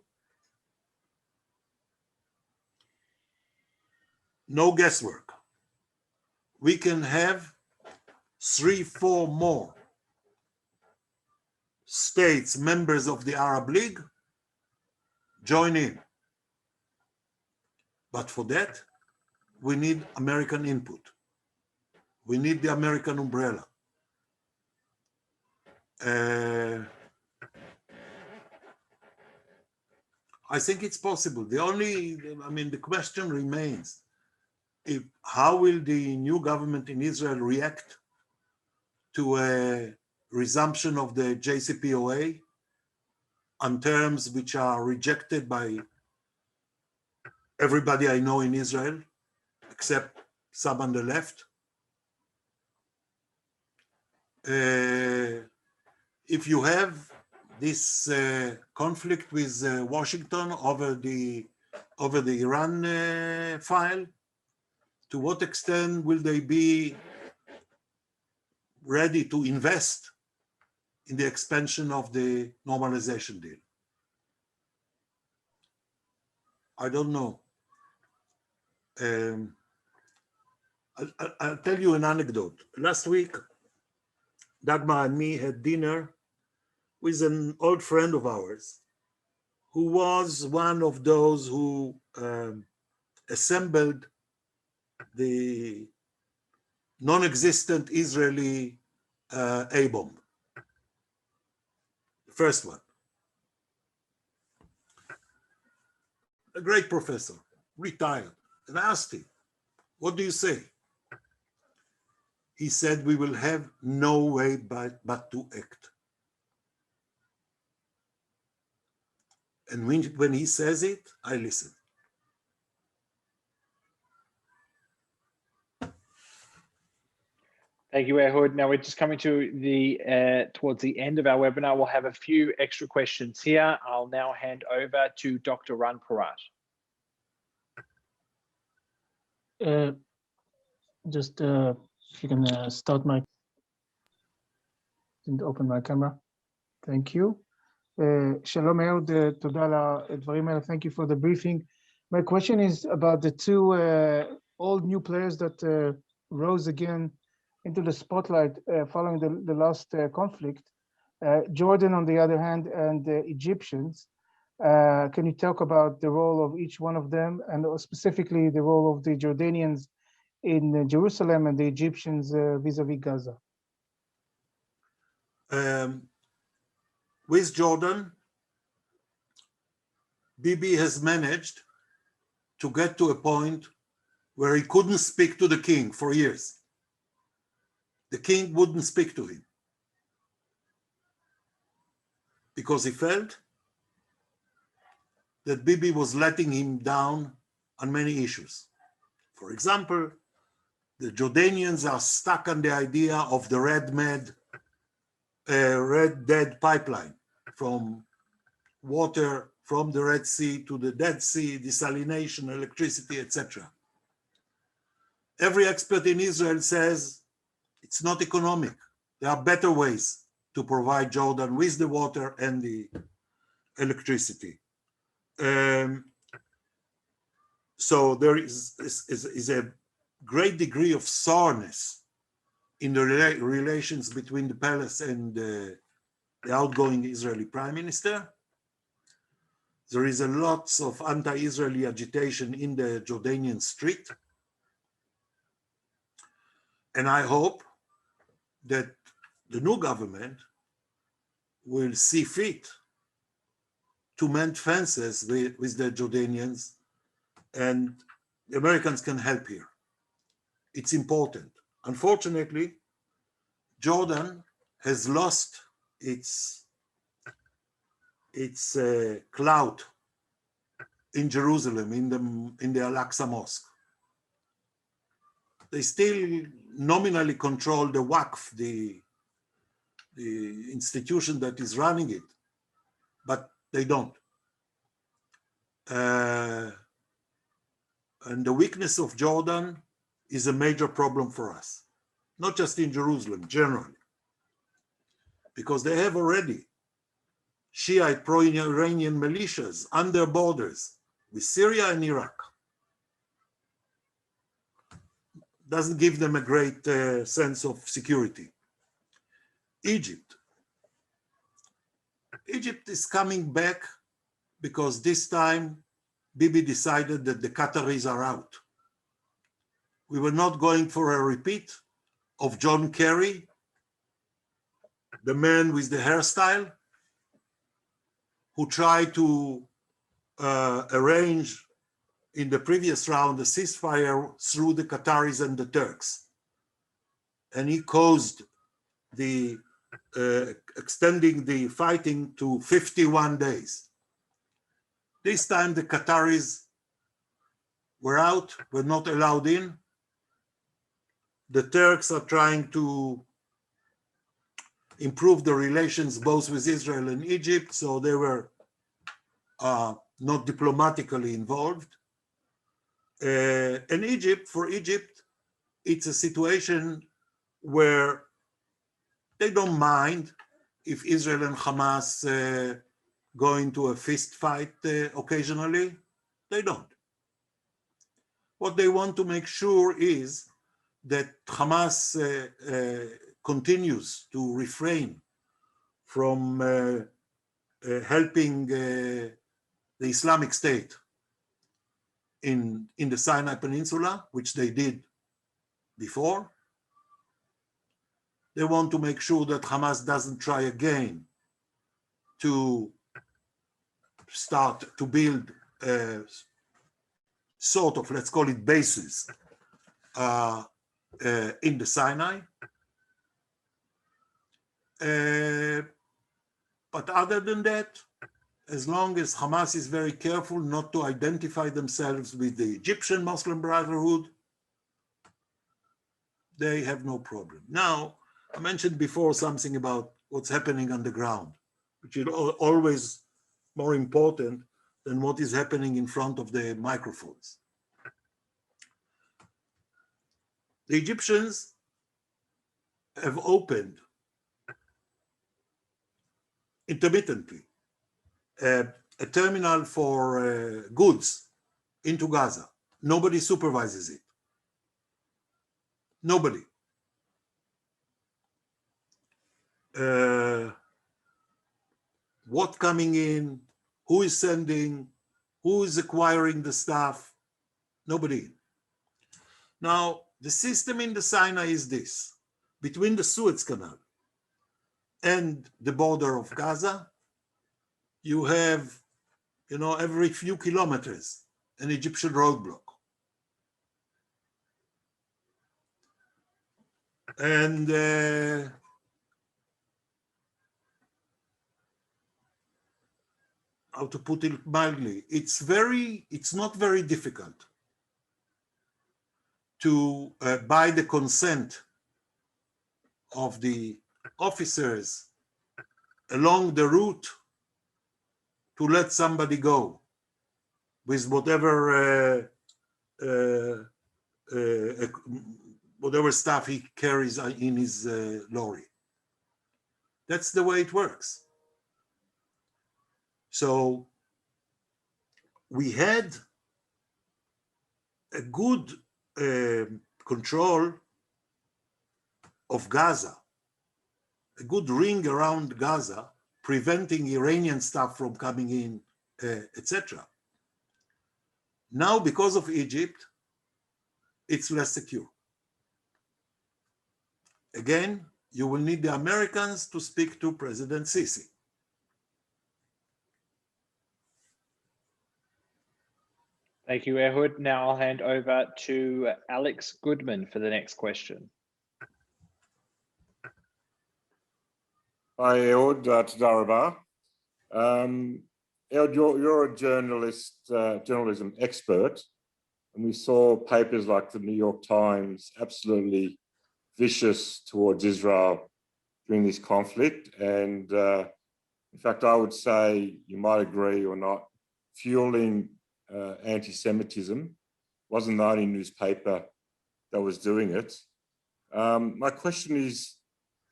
no guesswork. We can have 3, 4 more states, members of the Arab League, join in. But for that, we need American input. We need the American umbrella. I think it's possible. The question remains, how will the new government in Israel react to a resumption of the JCPOA on terms which are rejected by everybody I know in Israel, except some on the left. If you have this conflict with Washington over the Iran file, to what extent will they be ready to invest in the expansion of the normalization deal? I don't know. I'll tell you an anecdote. Last week, Dagmar and me had dinner with an old friend of ours who was one of those who assembled the non-existent Israeli A-bomb, the first one. A great professor, retired. And I asked him, what do you say? He said, we will have no way but to act. And when he says it, I listen. Thank you, Ehud. Now we're just coming to the towards the end of our webinar. We'll have a few extra questions here. I'll now hand over to Dr. Ran Porat. If you can start didn't open my camera. Thank you. Shalom Ehud, תודה על הדברים האלה. Thank you for the briefing. My question is about the two old new players that rose again into the spotlight following the last conflict. Jordan, on the other hand, and the Egyptians. Can you talk about the role of each one of them, and specifically the role of the Jordanians in Jerusalem and the Egyptians vis-a-vis Gaza? With Jordan, Bibi has managed to get to a point where he couldn't speak to the king for years. The king wouldn't speak to him because he felt that Bibi was letting him down on many issues. For example, the Jordanians are stuck on the idea of the Red Dead pipeline from water from the Red Sea to the Dead Sea, desalination, electricity, etc. Every expert in Israel says it's not economic. There are better ways to provide Jordan with the water and the electricity. So there is a great degree of sourness in the relations between the palace and the outgoing Israeli prime minister. There is a lot of anti-Israeli agitation in the Jordanian street. And I hope that the new government will see fit to mend fences with the Jordanians, and the Americans can help here. It's important. Unfortunately, Jordan has lost its clout in Jerusalem, in the Al-Aqsa Mosque. They still nominally control the Waqf, the institution that is running it, but they don't. And the weakness of Jordan is a major problem for us, not just in Jerusalem, generally, because they have already Shiite pro-Iranian militias on their borders with Syria and Iraq. Doesn't give them a great sense of security. Egypt. Egypt is coming back because this time Bibi decided that the Qataris are out. We were not going for a repeat of John Kerry, the man with the hairstyle, who tried to arrange in the previous round a ceasefire through the Qataris and the Turks. And he caused the extending the fighting to 51 days. This time the Qataris were out, were not allowed in. The Turks are trying to improve the relations both with Israel and Egypt, so they were not diplomatically involved. And Egypt, for Egypt, it's a situation where they don't mind if Israel and Hamas go into a fist fight occasionally. They don't. What they want to make sure is that Hamas continues to refrain from helping the Islamic State in the Sinai Peninsula, which they did before. They want to make sure that Hamas doesn't try again to start to build sort of, let's call it, bases in the Sinai. But other than that, as long as Hamas is very careful not to identify themselves with the Egyptian Muslim Brotherhood, they have no problem. Now, I mentioned before something about what's happening on the ground, which is always more important than what is happening in front of the microphones. The Egyptians have opened intermittently a terminal for goods into Gaza. Nobody supervises it. Nobody. What coming in, who is sending, who is acquiring the stuff? Nobody. Now, the system in the Sinai is this: between the Suez Canal and the border of Gaza, you have, every few kilometers, an Egyptian roadblock. And how to put it mildly, it's not very difficult to buy the consent of the officers along the route to let somebody go with whatever stuff he carries in his lorry. That's the way it works. So we had a good control of Gaza, a good ring around Gaza, preventing Iranian stuff from coming in, etc. Now, because of Egypt, it's less secure. Again, you will need the Americans to speak to President Sisi. Thank you, Ehud. Now I'll hand over to Alex Goodman for the next question. Hi, Ehud. Toda rabah. Ehud, you're a journalism expert, and we saw papers like the New York Times absolutely vicious towards Israel during this conflict. And in fact, I would say, you might agree or not, fueling anti-Semitism. Wasn't the only newspaper that was doing it. My question is,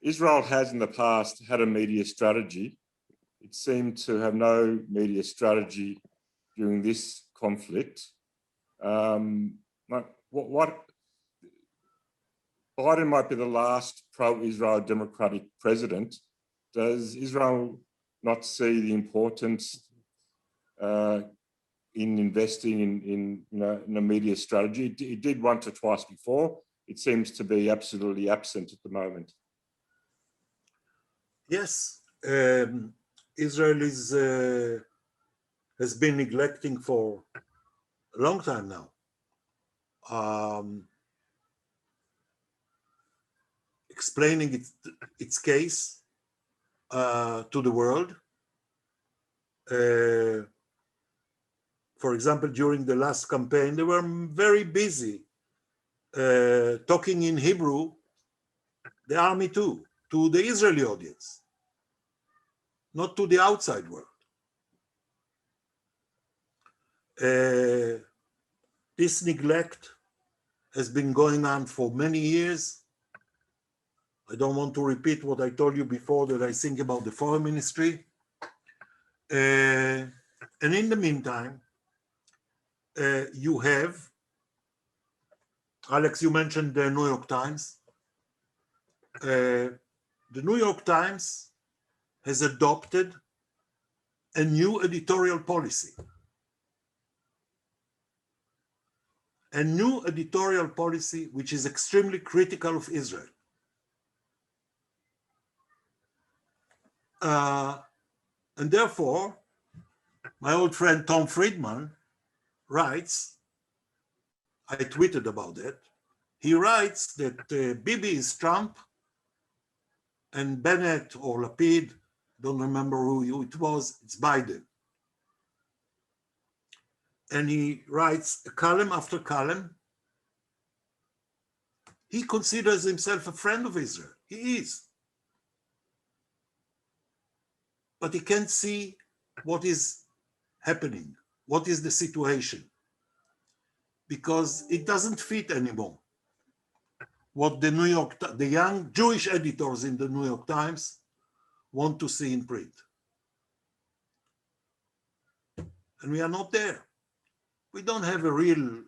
Israel has in the past had a media strategy. It seemed to have no media strategy during this conflict. Biden might be the last pro-Israel democratic president. Does Israel not see the importance in investing in a media strategy? It did once or twice before. It seems to be absolutely absent at the moment. Yes, Israel has been neglecting for a long time now. Explaining its case to the world. For example, during the last campaign, they were very busy talking in Hebrew, the army too, to the Israeli audience, not to the outside world. This neglect has been going on for many years. I don't want to repeat what I told you before that I think about the foreign ministry. And in the meantime, you have, Alex, you mentioned the New York Times. The New York Times has adopted a new editorial policy. A new editorial policy which is extremely critical of Israel. And therefore, my old friend Tom Friedman writes, I tweeted about it, he writes that Bibi is Trump and Bennett or Lapid, don't remember who it was, it's Biden. And he writes column after column. He considers himself a friend of Israel. He is. But he can't see what is happening, what is the situation, because it doesn't fit anymore. What the young Jewish editors in the New York Times want to see in print. And we are not there. We don't have a real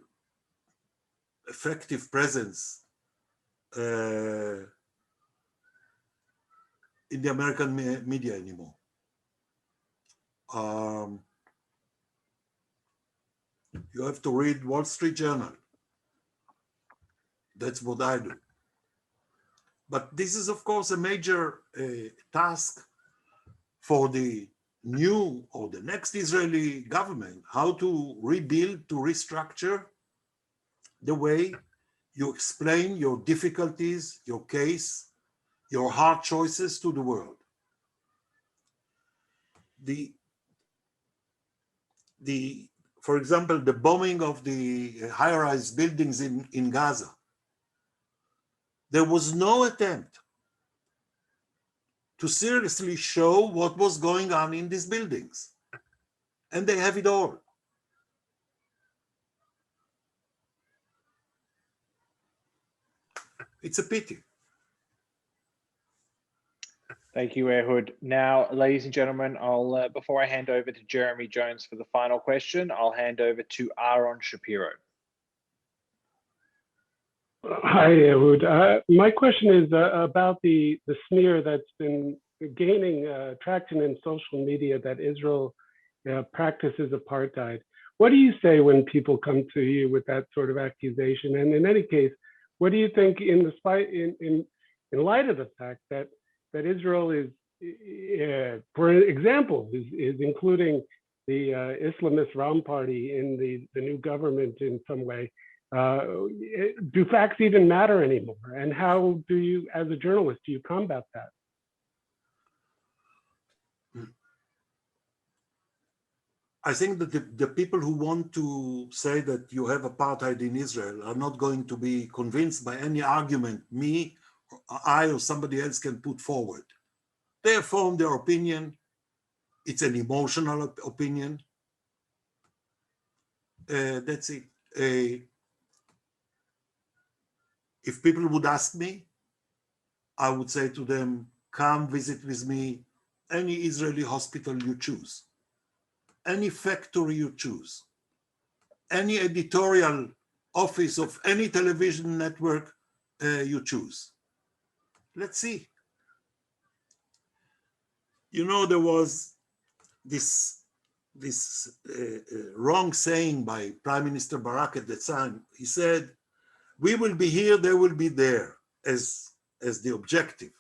effective presence in the American media anymore. You have to read Wall Street Journal. That's what I do. But this is, of course, a major task for the new or the next Israeli government, how to rebuild, to restructure the way you explain your difficulties, your case, your hard choices to the world. For example, the bombing of the high-rise buildings in Gaza. There was no attempt to seriously show what was going on in these buildings. And they have it all. It's a pity. Thank you, Ehud. Now, ladies and gentlemen, I'll before I hand over to Jeremy Jones for the final question, I'll hand over to Aaron Shapiro. Hi, Ehud. My question is about the smear that's been gaining traction in social media that Israel practices apartheid. What do you say when people come to you with that sort of accusation? And in any case, what do you think in light of the fact that Israel is, for example, is including the Islamist Ram Party in the new government in some way? Do facts even matter anymore? And how do you, as a journalist, do you combat that? I think that the people who want to say that you have apartheid in Israel are not going to be convinced by any argument me, or I, or somebody else can put forward. They have formed their opinion. It's an emotional opinion. That's it. If people would ask me, I would say to them, come visit with me any Israeli hospital you choose, any factory you choose, any editorial office of any television network you choose. Let's see. You know, there was this wrong saying by Prime Minister Barak at the time. He said, we will be here, they will be there, as the objective.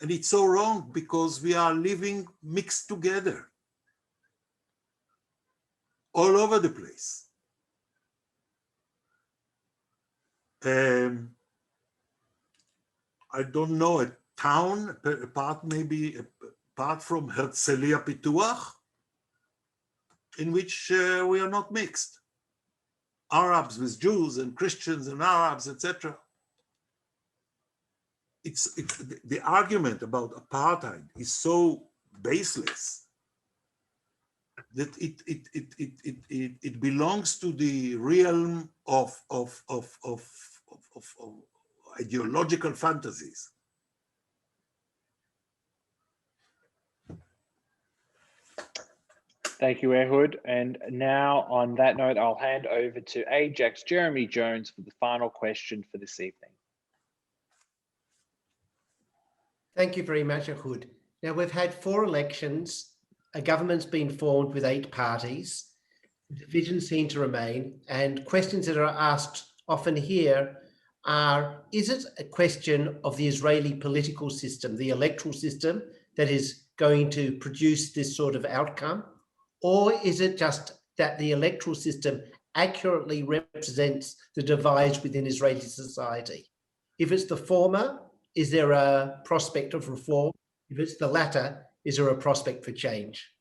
And it's so wrong because we are living mixed together all over the place. I don't know, a town apart from Herzliya Pituach, in which we are not mixed. Arabs with Jews and Christians and Arabs, etc. The argument about apartheid is so baseless that it belongs to the realm of ideological fantasies. Thank you, Ehud. And now, on that note, I'll hand over to AIJAC's Jeremy Jones for the final question for this evening. Thank you very much, Ehud. Now, we've had 4 elections. A government's been formed with 8 parties. Divisions seem to remain. And questions that are asked often here are, is it a question of the Israeli political system, the electoral system, that is going to produce this sort of outcome? Or is it just that the electoral system accurately represents the divides within Israeli society? If it's the former, is there a prospect of reform? If it's the latter, is there a prospect for change?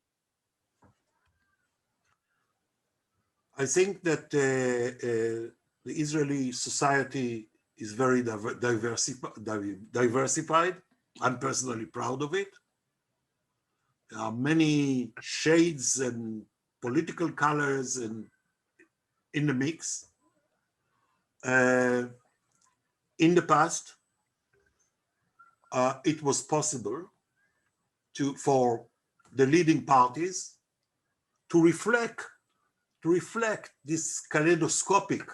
I think that the Israeli society is very diversified. I'm personally proud of it. There are many shades and political colors and in the mix. In the past, it was possible for the leading parties to reflect this kaleidoscopic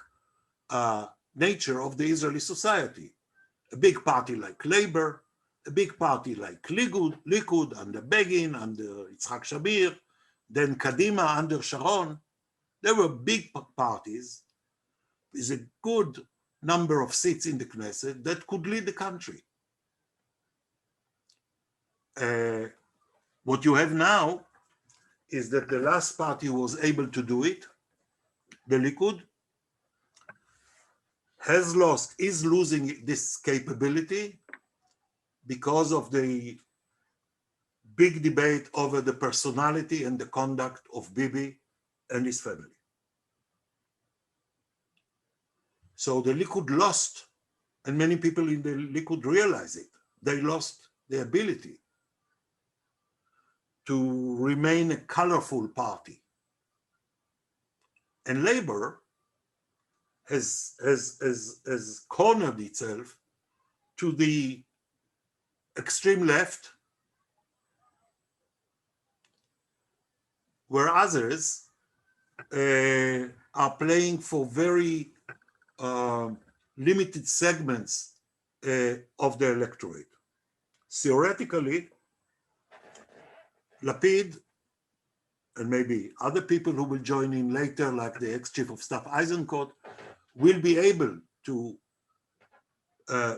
nature of the Israeli society. A big party like Labor, a big party like Likud under Begin, under Yitzhak Shamir, then Kadima under Sharon. They were big parties with a good number of seats in the Knesset that could lead the country. What you have now is that the last party who was able to do it, the Likud, is losing this capability because of the big debate over the personality and the conduct of Bibi and his family. So the Likud lost, and many people in the Likud realize it. They lost the ability to remain a colorful party. And Labor has cornered itself to the extreme left, where others are playing for very limited segments of the electorate. Theoretically, Lapid, and maybe other people who will join in later, like the ex-chief of staff Eisenkot, will be able to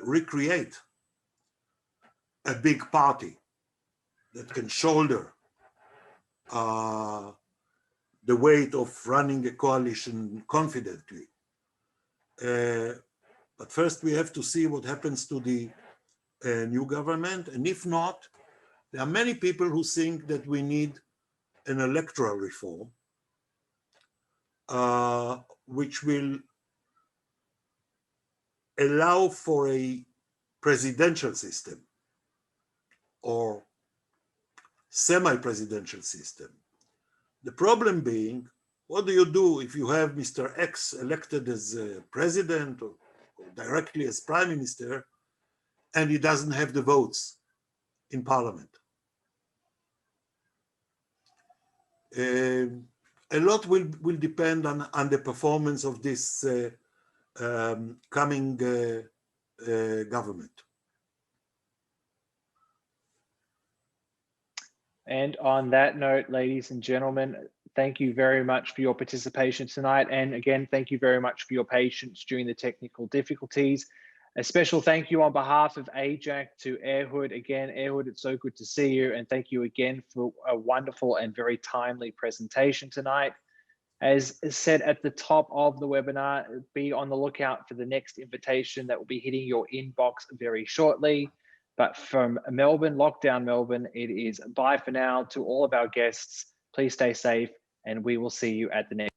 recreate a big party that can shoulder the weight of running a coalition confidently. But first we have to see what happens to the new government. And if not, there are many people who think that we need an electoral reform, which will allow for a presidential system or semi-presidential system. The problem being, what do you do if you have Mr. X elected as president or directly as prime minister, and he doesn't have the votes in parliament? A lot will depend on the performance of this coming government. And on that note, ladies and gentlemen, thank you very much for your participation tonight. And again, thank you very much for your patience during the technical difficulties. A special thank you on behalf of AIJAC to Ehud. Again, Ehud, it's so good to see you. And thank you again for a wonderful and very timely presentation tonight. As said at the top of the webinar, be on the lookout for the next invitation that will be hitting your inbox very shortly. But from Melbourne, lockdown Melbourne, it is bye for now to all of our guests. Please stay safe, and we will see you at the next.